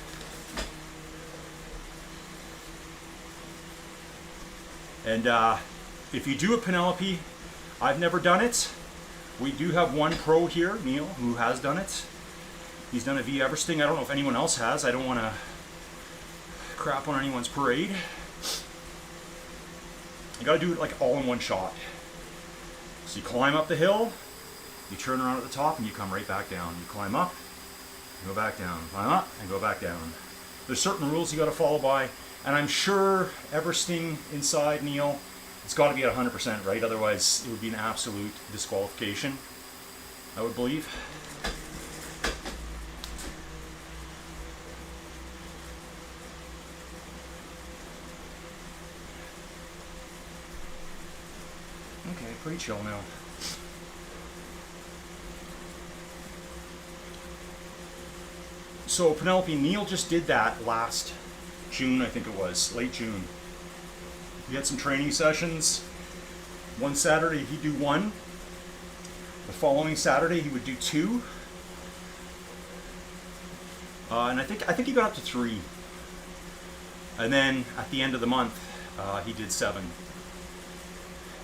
And if you do a Penelope, I've never done it. We do have one pro here, Neil, who has done it. He's done a V Everesting. I don't know if anyone else has. I don't want to crap on anyone's parade. You got to do it like all in one shot. So you climb up the hill, you turn around at the top, and you come right back down. You climb up, and go back down. Climb up, and go back down. There's certain rules you got to follow by, and I'm sure Everesting inside, Neil, it's got to be at 100%, right? Otherwise, it would be an absolute disqualification, I would believe. Okay, pretty chill now. So Penelope, Neil just did that last June, I think it was, late June. He had some training sessions. One Saturday he'd do one. The following Saturday he would do two. And I think he got up to 3. And then at the end of the month, he did 7.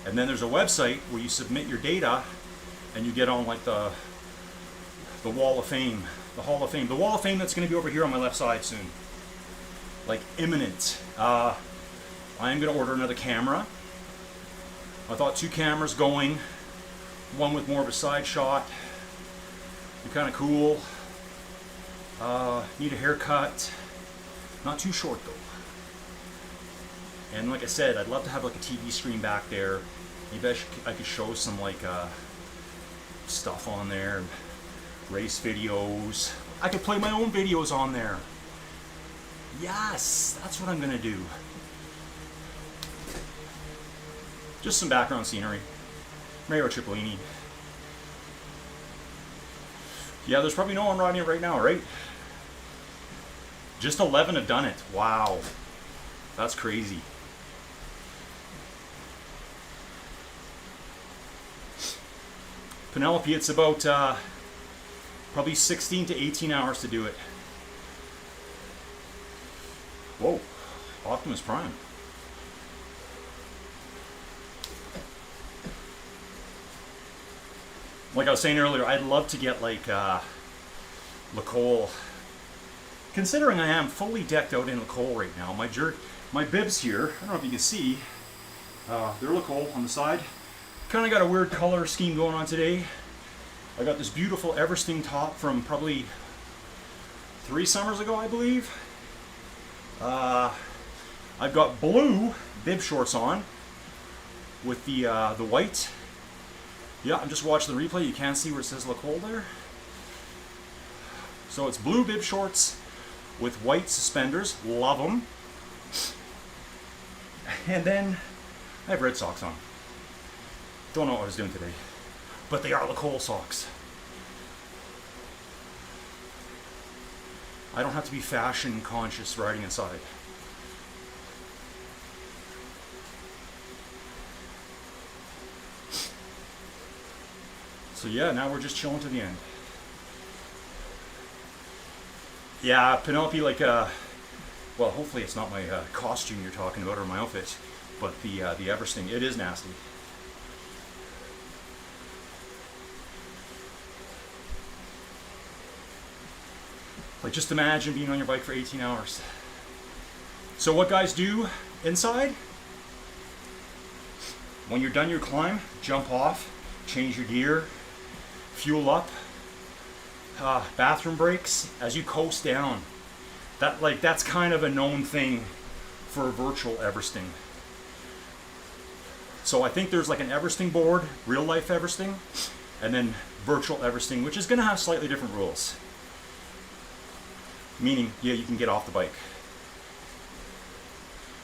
And then there's a website where you submit your data, and you get on like the Wall of Fame, the Hall of Fame, the Wall of Fame that's going to be over here on my left side soon, like imminent. I am going to order another camera. I thought 2 cameras going, one with more of a side shot, Be kind of cool. Need a haircut. Not too short though. And like I said, I'd love to have like a TV screen back there. Maybe I could show some like stuff on there, race videos. I could play my own videos on there. Yes, that's what I'm gonna do. Just some background scenery. Mario Cipollini. Yeah, there's probably no one riding it right now, right? Just 11 have done it. Wow. That's crazy. Penelope, it's about probably 16 to 18 hours to do it. Whoa, Optimus Prime. Like I was saying earlier, I'd love to get like Le Cole. Considering I am fully decked out in Le Cole right now, my bibs here, I don't know if you can see, they're Le Cole on the side. Kind of got a weird color scheme going on today. I got this beautiful Eversting top from probably 3 summers ago, I believe. I've got blue bib shorts on with the white. Yeah, I'm just watching the replay. You can't see where it says Le Cole there. So it's blue bib shorts with white suspenders. Love them. And then I have red socks on. Don't know what I was doing today, but they are Le Cole socks. I don't have to be fashion conscious riding inside. So yeah, now we're just chilling to the end. Yeah, Penelope, like, well, hopefully it's not my costume you're talking about or my outfit, but the Eversting, it is nasty. Like, just imagine being on your bike for 18 hours. So what guys do inside, when you're done your climb, jump off, change your gear, fuel up, bathroom breaks as you coast down. That's kind of a known thing for virtual Eversting. So I think there's like an Eversting board, real life Eversting, and then virtual Eversting, which is going to have slightly different rules. Meaning, yeah, you can get off the bike.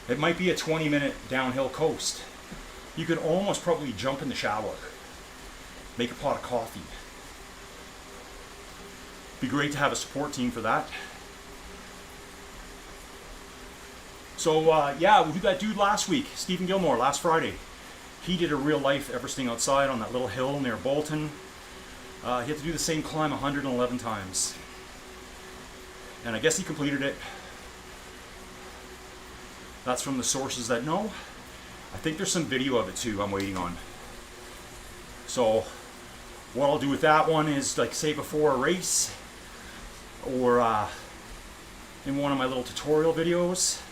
It might be a 20-minute downhill coast. You could almost probably jump in the shower, make a pot of coffee. Be great to have a support team for that. So yeah, we did that dude last week, Stephen Gilmore, last Friday. He did a real life Eversting outside on that little hill near Bolton. He had to do the same climb 111 times. And I guess he completed it. That's from the sources that know. I think there's some video of it too I'm waiting on. So what I'll do with that one is, like, say before a race, or in one of my little tutorial videos,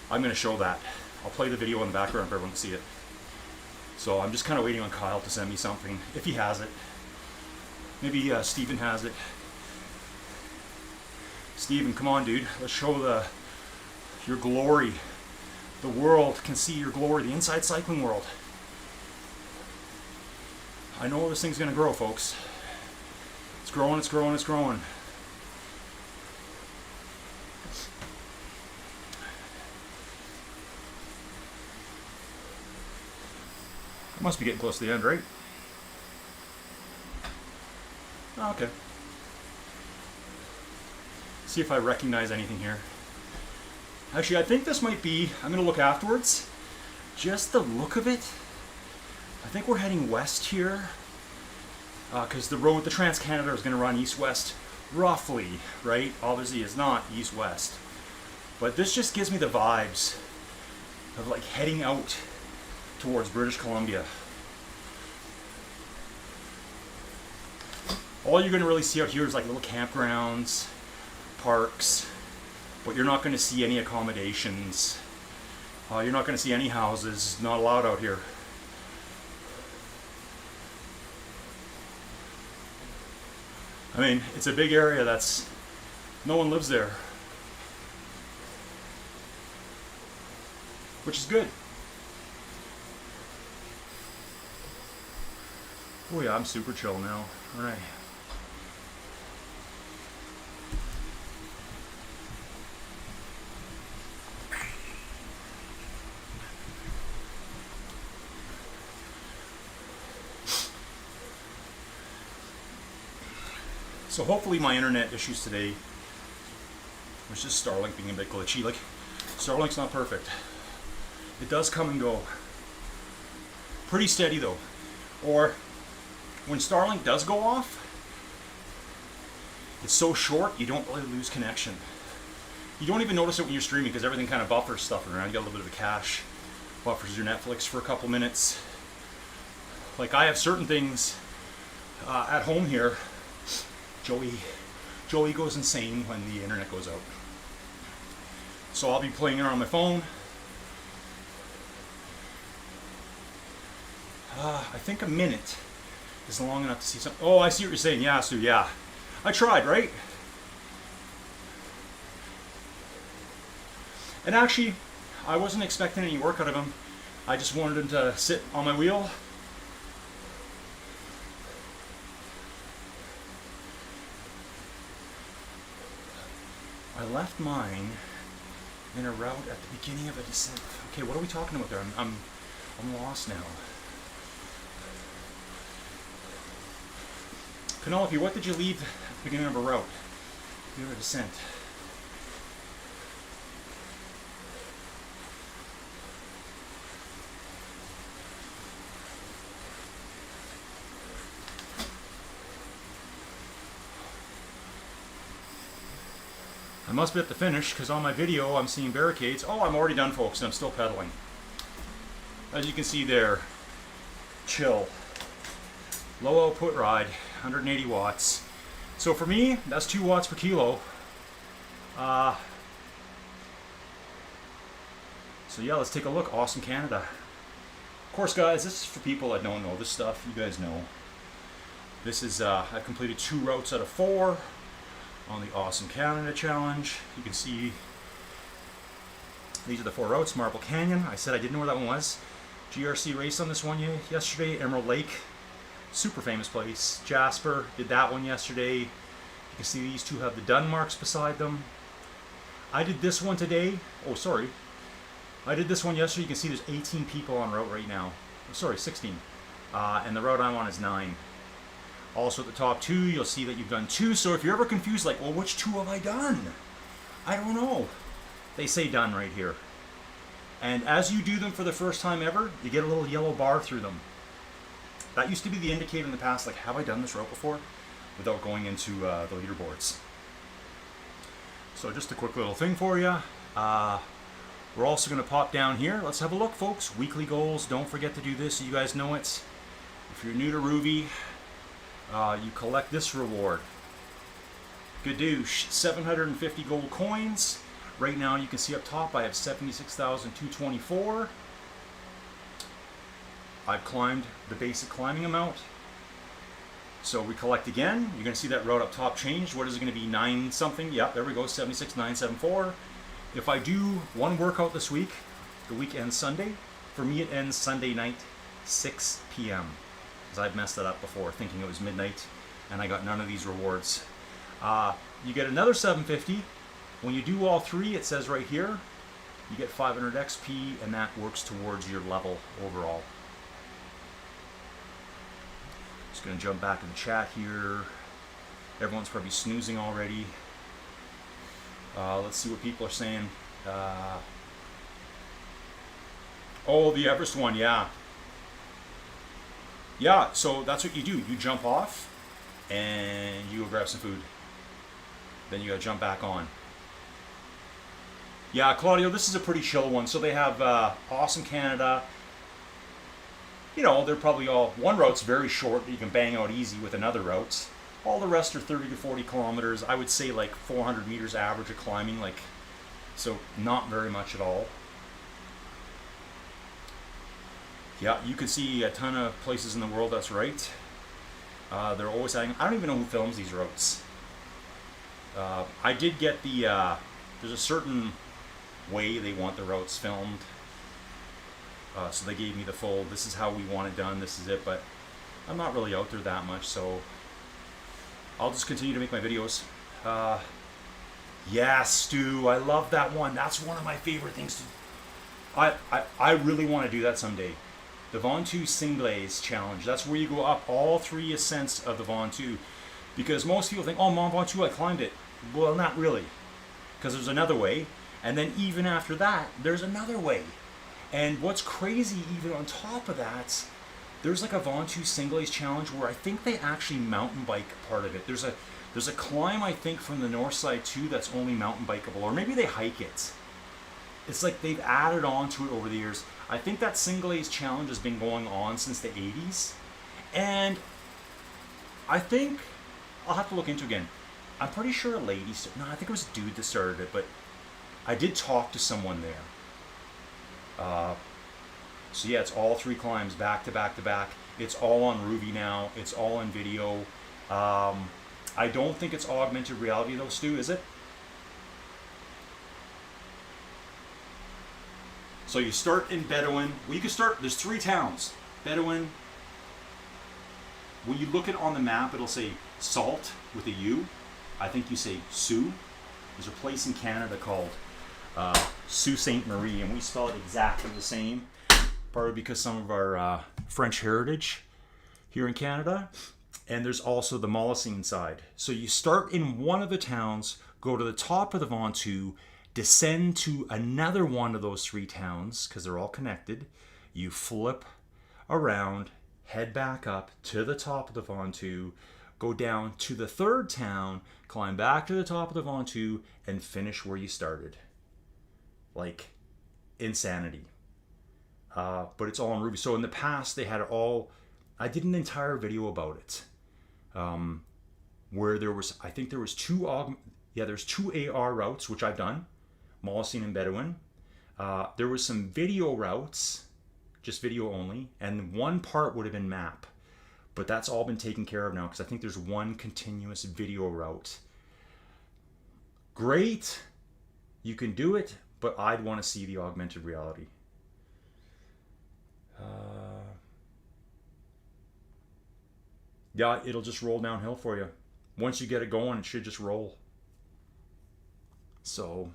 I'm going to show that. I'll play the video in the background for everyone to see it. So I'm just kind of waiting on Kyle to send me something, if he has it. Maybe Steven has it. Steven, come on, dude. Let's show your glory. The world can see your glory, the inside cycling world. I know this thing's going to grow, folks. It's growing, it's growing, it's growing. It must be getting close to the end, right? Oh, okay. See if I recognize anything here. Actually, I think this might be, I'm going to look afterwards. Just the look of it. I think we're heading west here. Because the road, the Trans-Canada is going to run east-west roughly, right? Obviously it's not east-west. But this just gives me the vibes of like heading out towards British Columbia. All you're going to really see out here is like little campgrounds, parks, but you're not going to see any accommodations. You're not going to see any houses. Not allowed out here. I mean, it's a big area that's, no one lives there. Which is good. Oh yeah, I'm super chill now. Alright. So hopefully my internet issues today, it's just Starlink being a bit glitchy. Like, Starlink's not perfect. It does come and go. Pretty steady though. Or when Starlink does go off, it's so short you don't really lose connection. You don't even notice it when you're streaming because everything kind of buffers stuff around. You got a little bit of a cache, buffers your Netflix for a couple minutes. Like I have certain things at home here. Joey goes insane when the internet goes out. So I'll be playing it on my phone. I think a minute is long enough to see something. Oh, I see what you're saying. Yeah, Stu, yeah. I tried, right? And actually, I wasn't expecting any work out of him. I just wanted him to sit on my wheel. I left mine in a route at the beginning of a descent. Okay, what are we talking about there? I'm lost now. Penelope, what did you leave at the beginning of a route? Beginning of a descent. I must be at the finish because on my video I'm seeing barricades. Oh, I'm already done, folks, and I'm still pedaling. As you can see there, chill. Low output ride, 180 watts. So for me, that's 2 watts per kilo. So yeah, let's take a look. Awesome Canada. Of course, guys, this is for people that don't know this stuff. You guys know. This is, I've completed 2 routes out of 4. On the Awesome Canada Challenge. You can see these are the 4 routes. Marble Canyon, I said I didn't know where that one was. GRC raced on this one yesterday. Emerald Lake, super famous place. Jasper, did that one yesterday. You can see these 2 have the dun marks beside them. I did this one today. Oh, sorry. I did this one yesterday. You can see there's 18 people on route right now. Oh, sorry, 16. And the route I'm on is 9. Also at the top 2, you'll see that you've done 2. So if you're ever confused, like, well, which 2 have I done? I don't know. They say done right here. And as you do them for the first time ever, you get a little yellow bar through them. That used to be the indicator in the past, like, have I done this route before? Without going into the leaderboards. So just a quick little thing for you. We're also going to pop down here. Let's have a look, folks. Weekly goals. Don't forget to do this. You guys know it. If you're new to Ruby, you collect this reward. Gadoosh, 750 gold coins. Right now you can see up top I have 76,224. I've climbed the basic climbing amount. So we collect again. You're going to see that route up top changed. What is it going to be? 9 something? Yeah, there we go. 76,974. If I do one workout this week, the week ends Sunday. For me it ends Sunday night, 6 p.m. I've messed that up before, thinking it was midnight, and I got none of these rewards. You get another 750. When you do all 3, it says right here, you get 500 XP, and that works towards your level overall. Just going to jump back in the chat here. Everyone's probably snoozing already. Let's see what people are saying. Oh, the Everest one, yeah. Yeah, so that's what you do. You jump off, and you go grab some food. Then you gotta jump back on. Yeah, Claudio, this is a pretty chill one. So they have Awesome Canada. You know, they're probably all... One route's very short that you can bang out easy with another route. All the rest are 30 to 40 kilometers. I would say like 400 meters average of climbing. Like, so not very much at all. Yeah, you can see a ton of places in the world, that's right. They're always adding. I don't even know who films these routes. I did get the. There's a certain way they want the routes filmed. So they gave me the full. This is how we want it done. This is it. But I'm not really out there that much, so I'll just continue to make my videos. Yeah, Stu, I love that one. That's one of my favorite things to. I really want to do that someday. The Ventoux Singlaise Challenge. That's where you go up all 3 ascents of the Ventoux. Because most people think, oh, Mont Ventoux, I climbed it. Well, not really. Because there's another way. And then even after that, there's another way. And what's crazy, even on top of that, there's like a Ventoux Singlaise Challenge where I think they actually mountain bike part of it. There's a climb, I think, from the north side too that's only mountain bikeable. Or maybe they hike it. It's like they've added on to it over the years. I think that Singlaise Challenge has been going on since the 80s. And I think, I'll have to look into it again. I'm pretty sure a lady, no, I think it was a dude that started it, but I did talk to someone there. So yeah, it's all 3 climbs back to back to back. It's all on Ruby now. It's all in video. I don't think it's augmented reality though, Stu, is it? So you start in Bedouin. Well, you can start, there's 3 towns. Bedouin. When you look at it on the map, it'll say Salt with a U. I think you say Sault. There's a place in Canada called Sault Ste. Marie, and we spell it exactly the same. Partly because some of our French heritage here in Canada. And there's also the Molosine side. So you start in one of the towns, go to the top of the Ventoux, descend to another one of those 3 towns, because they're all connected. You flip around, head back up to the top of the Ventoux, go down to the 3rd town, climb back to the top of the Ventoux, and finish where you started. Like, insanity. But it's all on Ruby. So in the past, they had it all. I did an entire video about it, where there was, I think there was 2 there's 2 AR routes, which I've done, Molosine and Bedouin. There was some video routes, just video only, and one part would have been map. But that's all been taken care of now, because I think there's 1 continuous video route. Great, you can do it, but I'd want to see the augmented reality. Yeah, it'll just roll downhill for you. Once you get it going, it should just roll. So,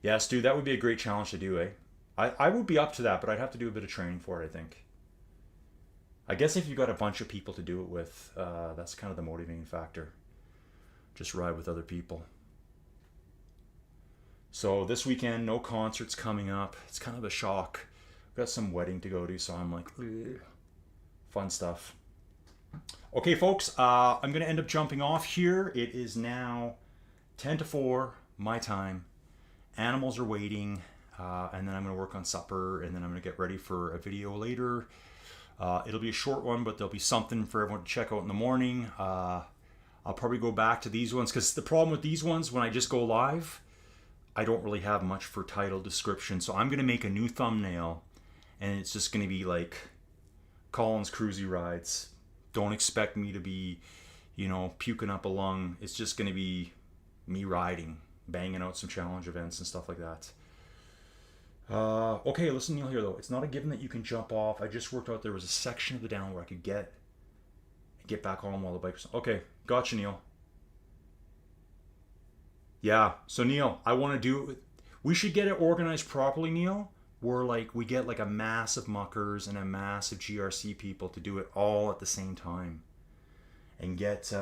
yeah, Stu, that would be a great challenge to do, eh? I would be up to that, but I'd have to do a bit of training for it, I think. I guess if you've got a bunch of people to do it with, that's kind of the motivating factor. Just ride with other people. So this weekend, no concerts coming up. It's kind of a shock. I've got some wedding to go to, so I'm like, ugh. Fun stuff. Okay, folks, I'm going to end up jumping off here. It is now 10 to 4, my time. Animals are waiting, and then I'm going to work on supper, and then I'm going to get ready for a video later. It'll be a short one, but there'll be something for everyone to check out in the morning. I'll probably go back to these ones, because the problem with these ones, when I just go live, I don't really have much for title description. So I'm going to make a new thumbnail, and it's just going to be like Colin's Cruisy Rides. Don't expect me to be, puking up a lung. It's just going to be me riding, banging out some challenge events and stuff like that. Okay, listen, Neil, here though. It's not a given that you can jump off. I just worked out there was a section of the down where I could get back on while the bike was... Okay, gotcha, Neil. Yeah, so Neil, I want to do... We should get it organized properly, Neil, where we get a mass of muckers and a mass of GRC people to do it all at the same time. And get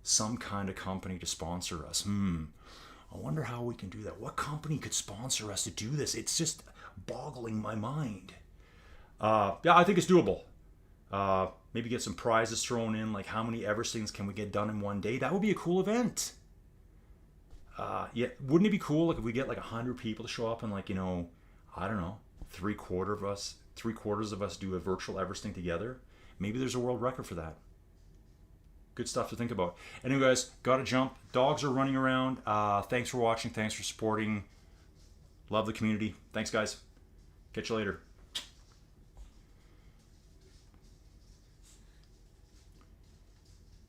some kind of company to sponsor us. I wonder how we can do that. What company could sponsor us to do this? It's just boggling my mind. Yeah, I think it's doable. Maybe get some prizes thrown in, like how many Everestings can we get done in one day? That would be a cool event. Yeah, wouldn't it be cool if we get 100 people to show up and I don't know, 3/4 of us do a virtual Everesting together? Maybe there's a world record for that. Good stuff to think about. Anyway, guys, gotta jump. Dogs are running around. Thanks for watching. Thanks for supporting. Love the community. Thanks, guys. Catch you later.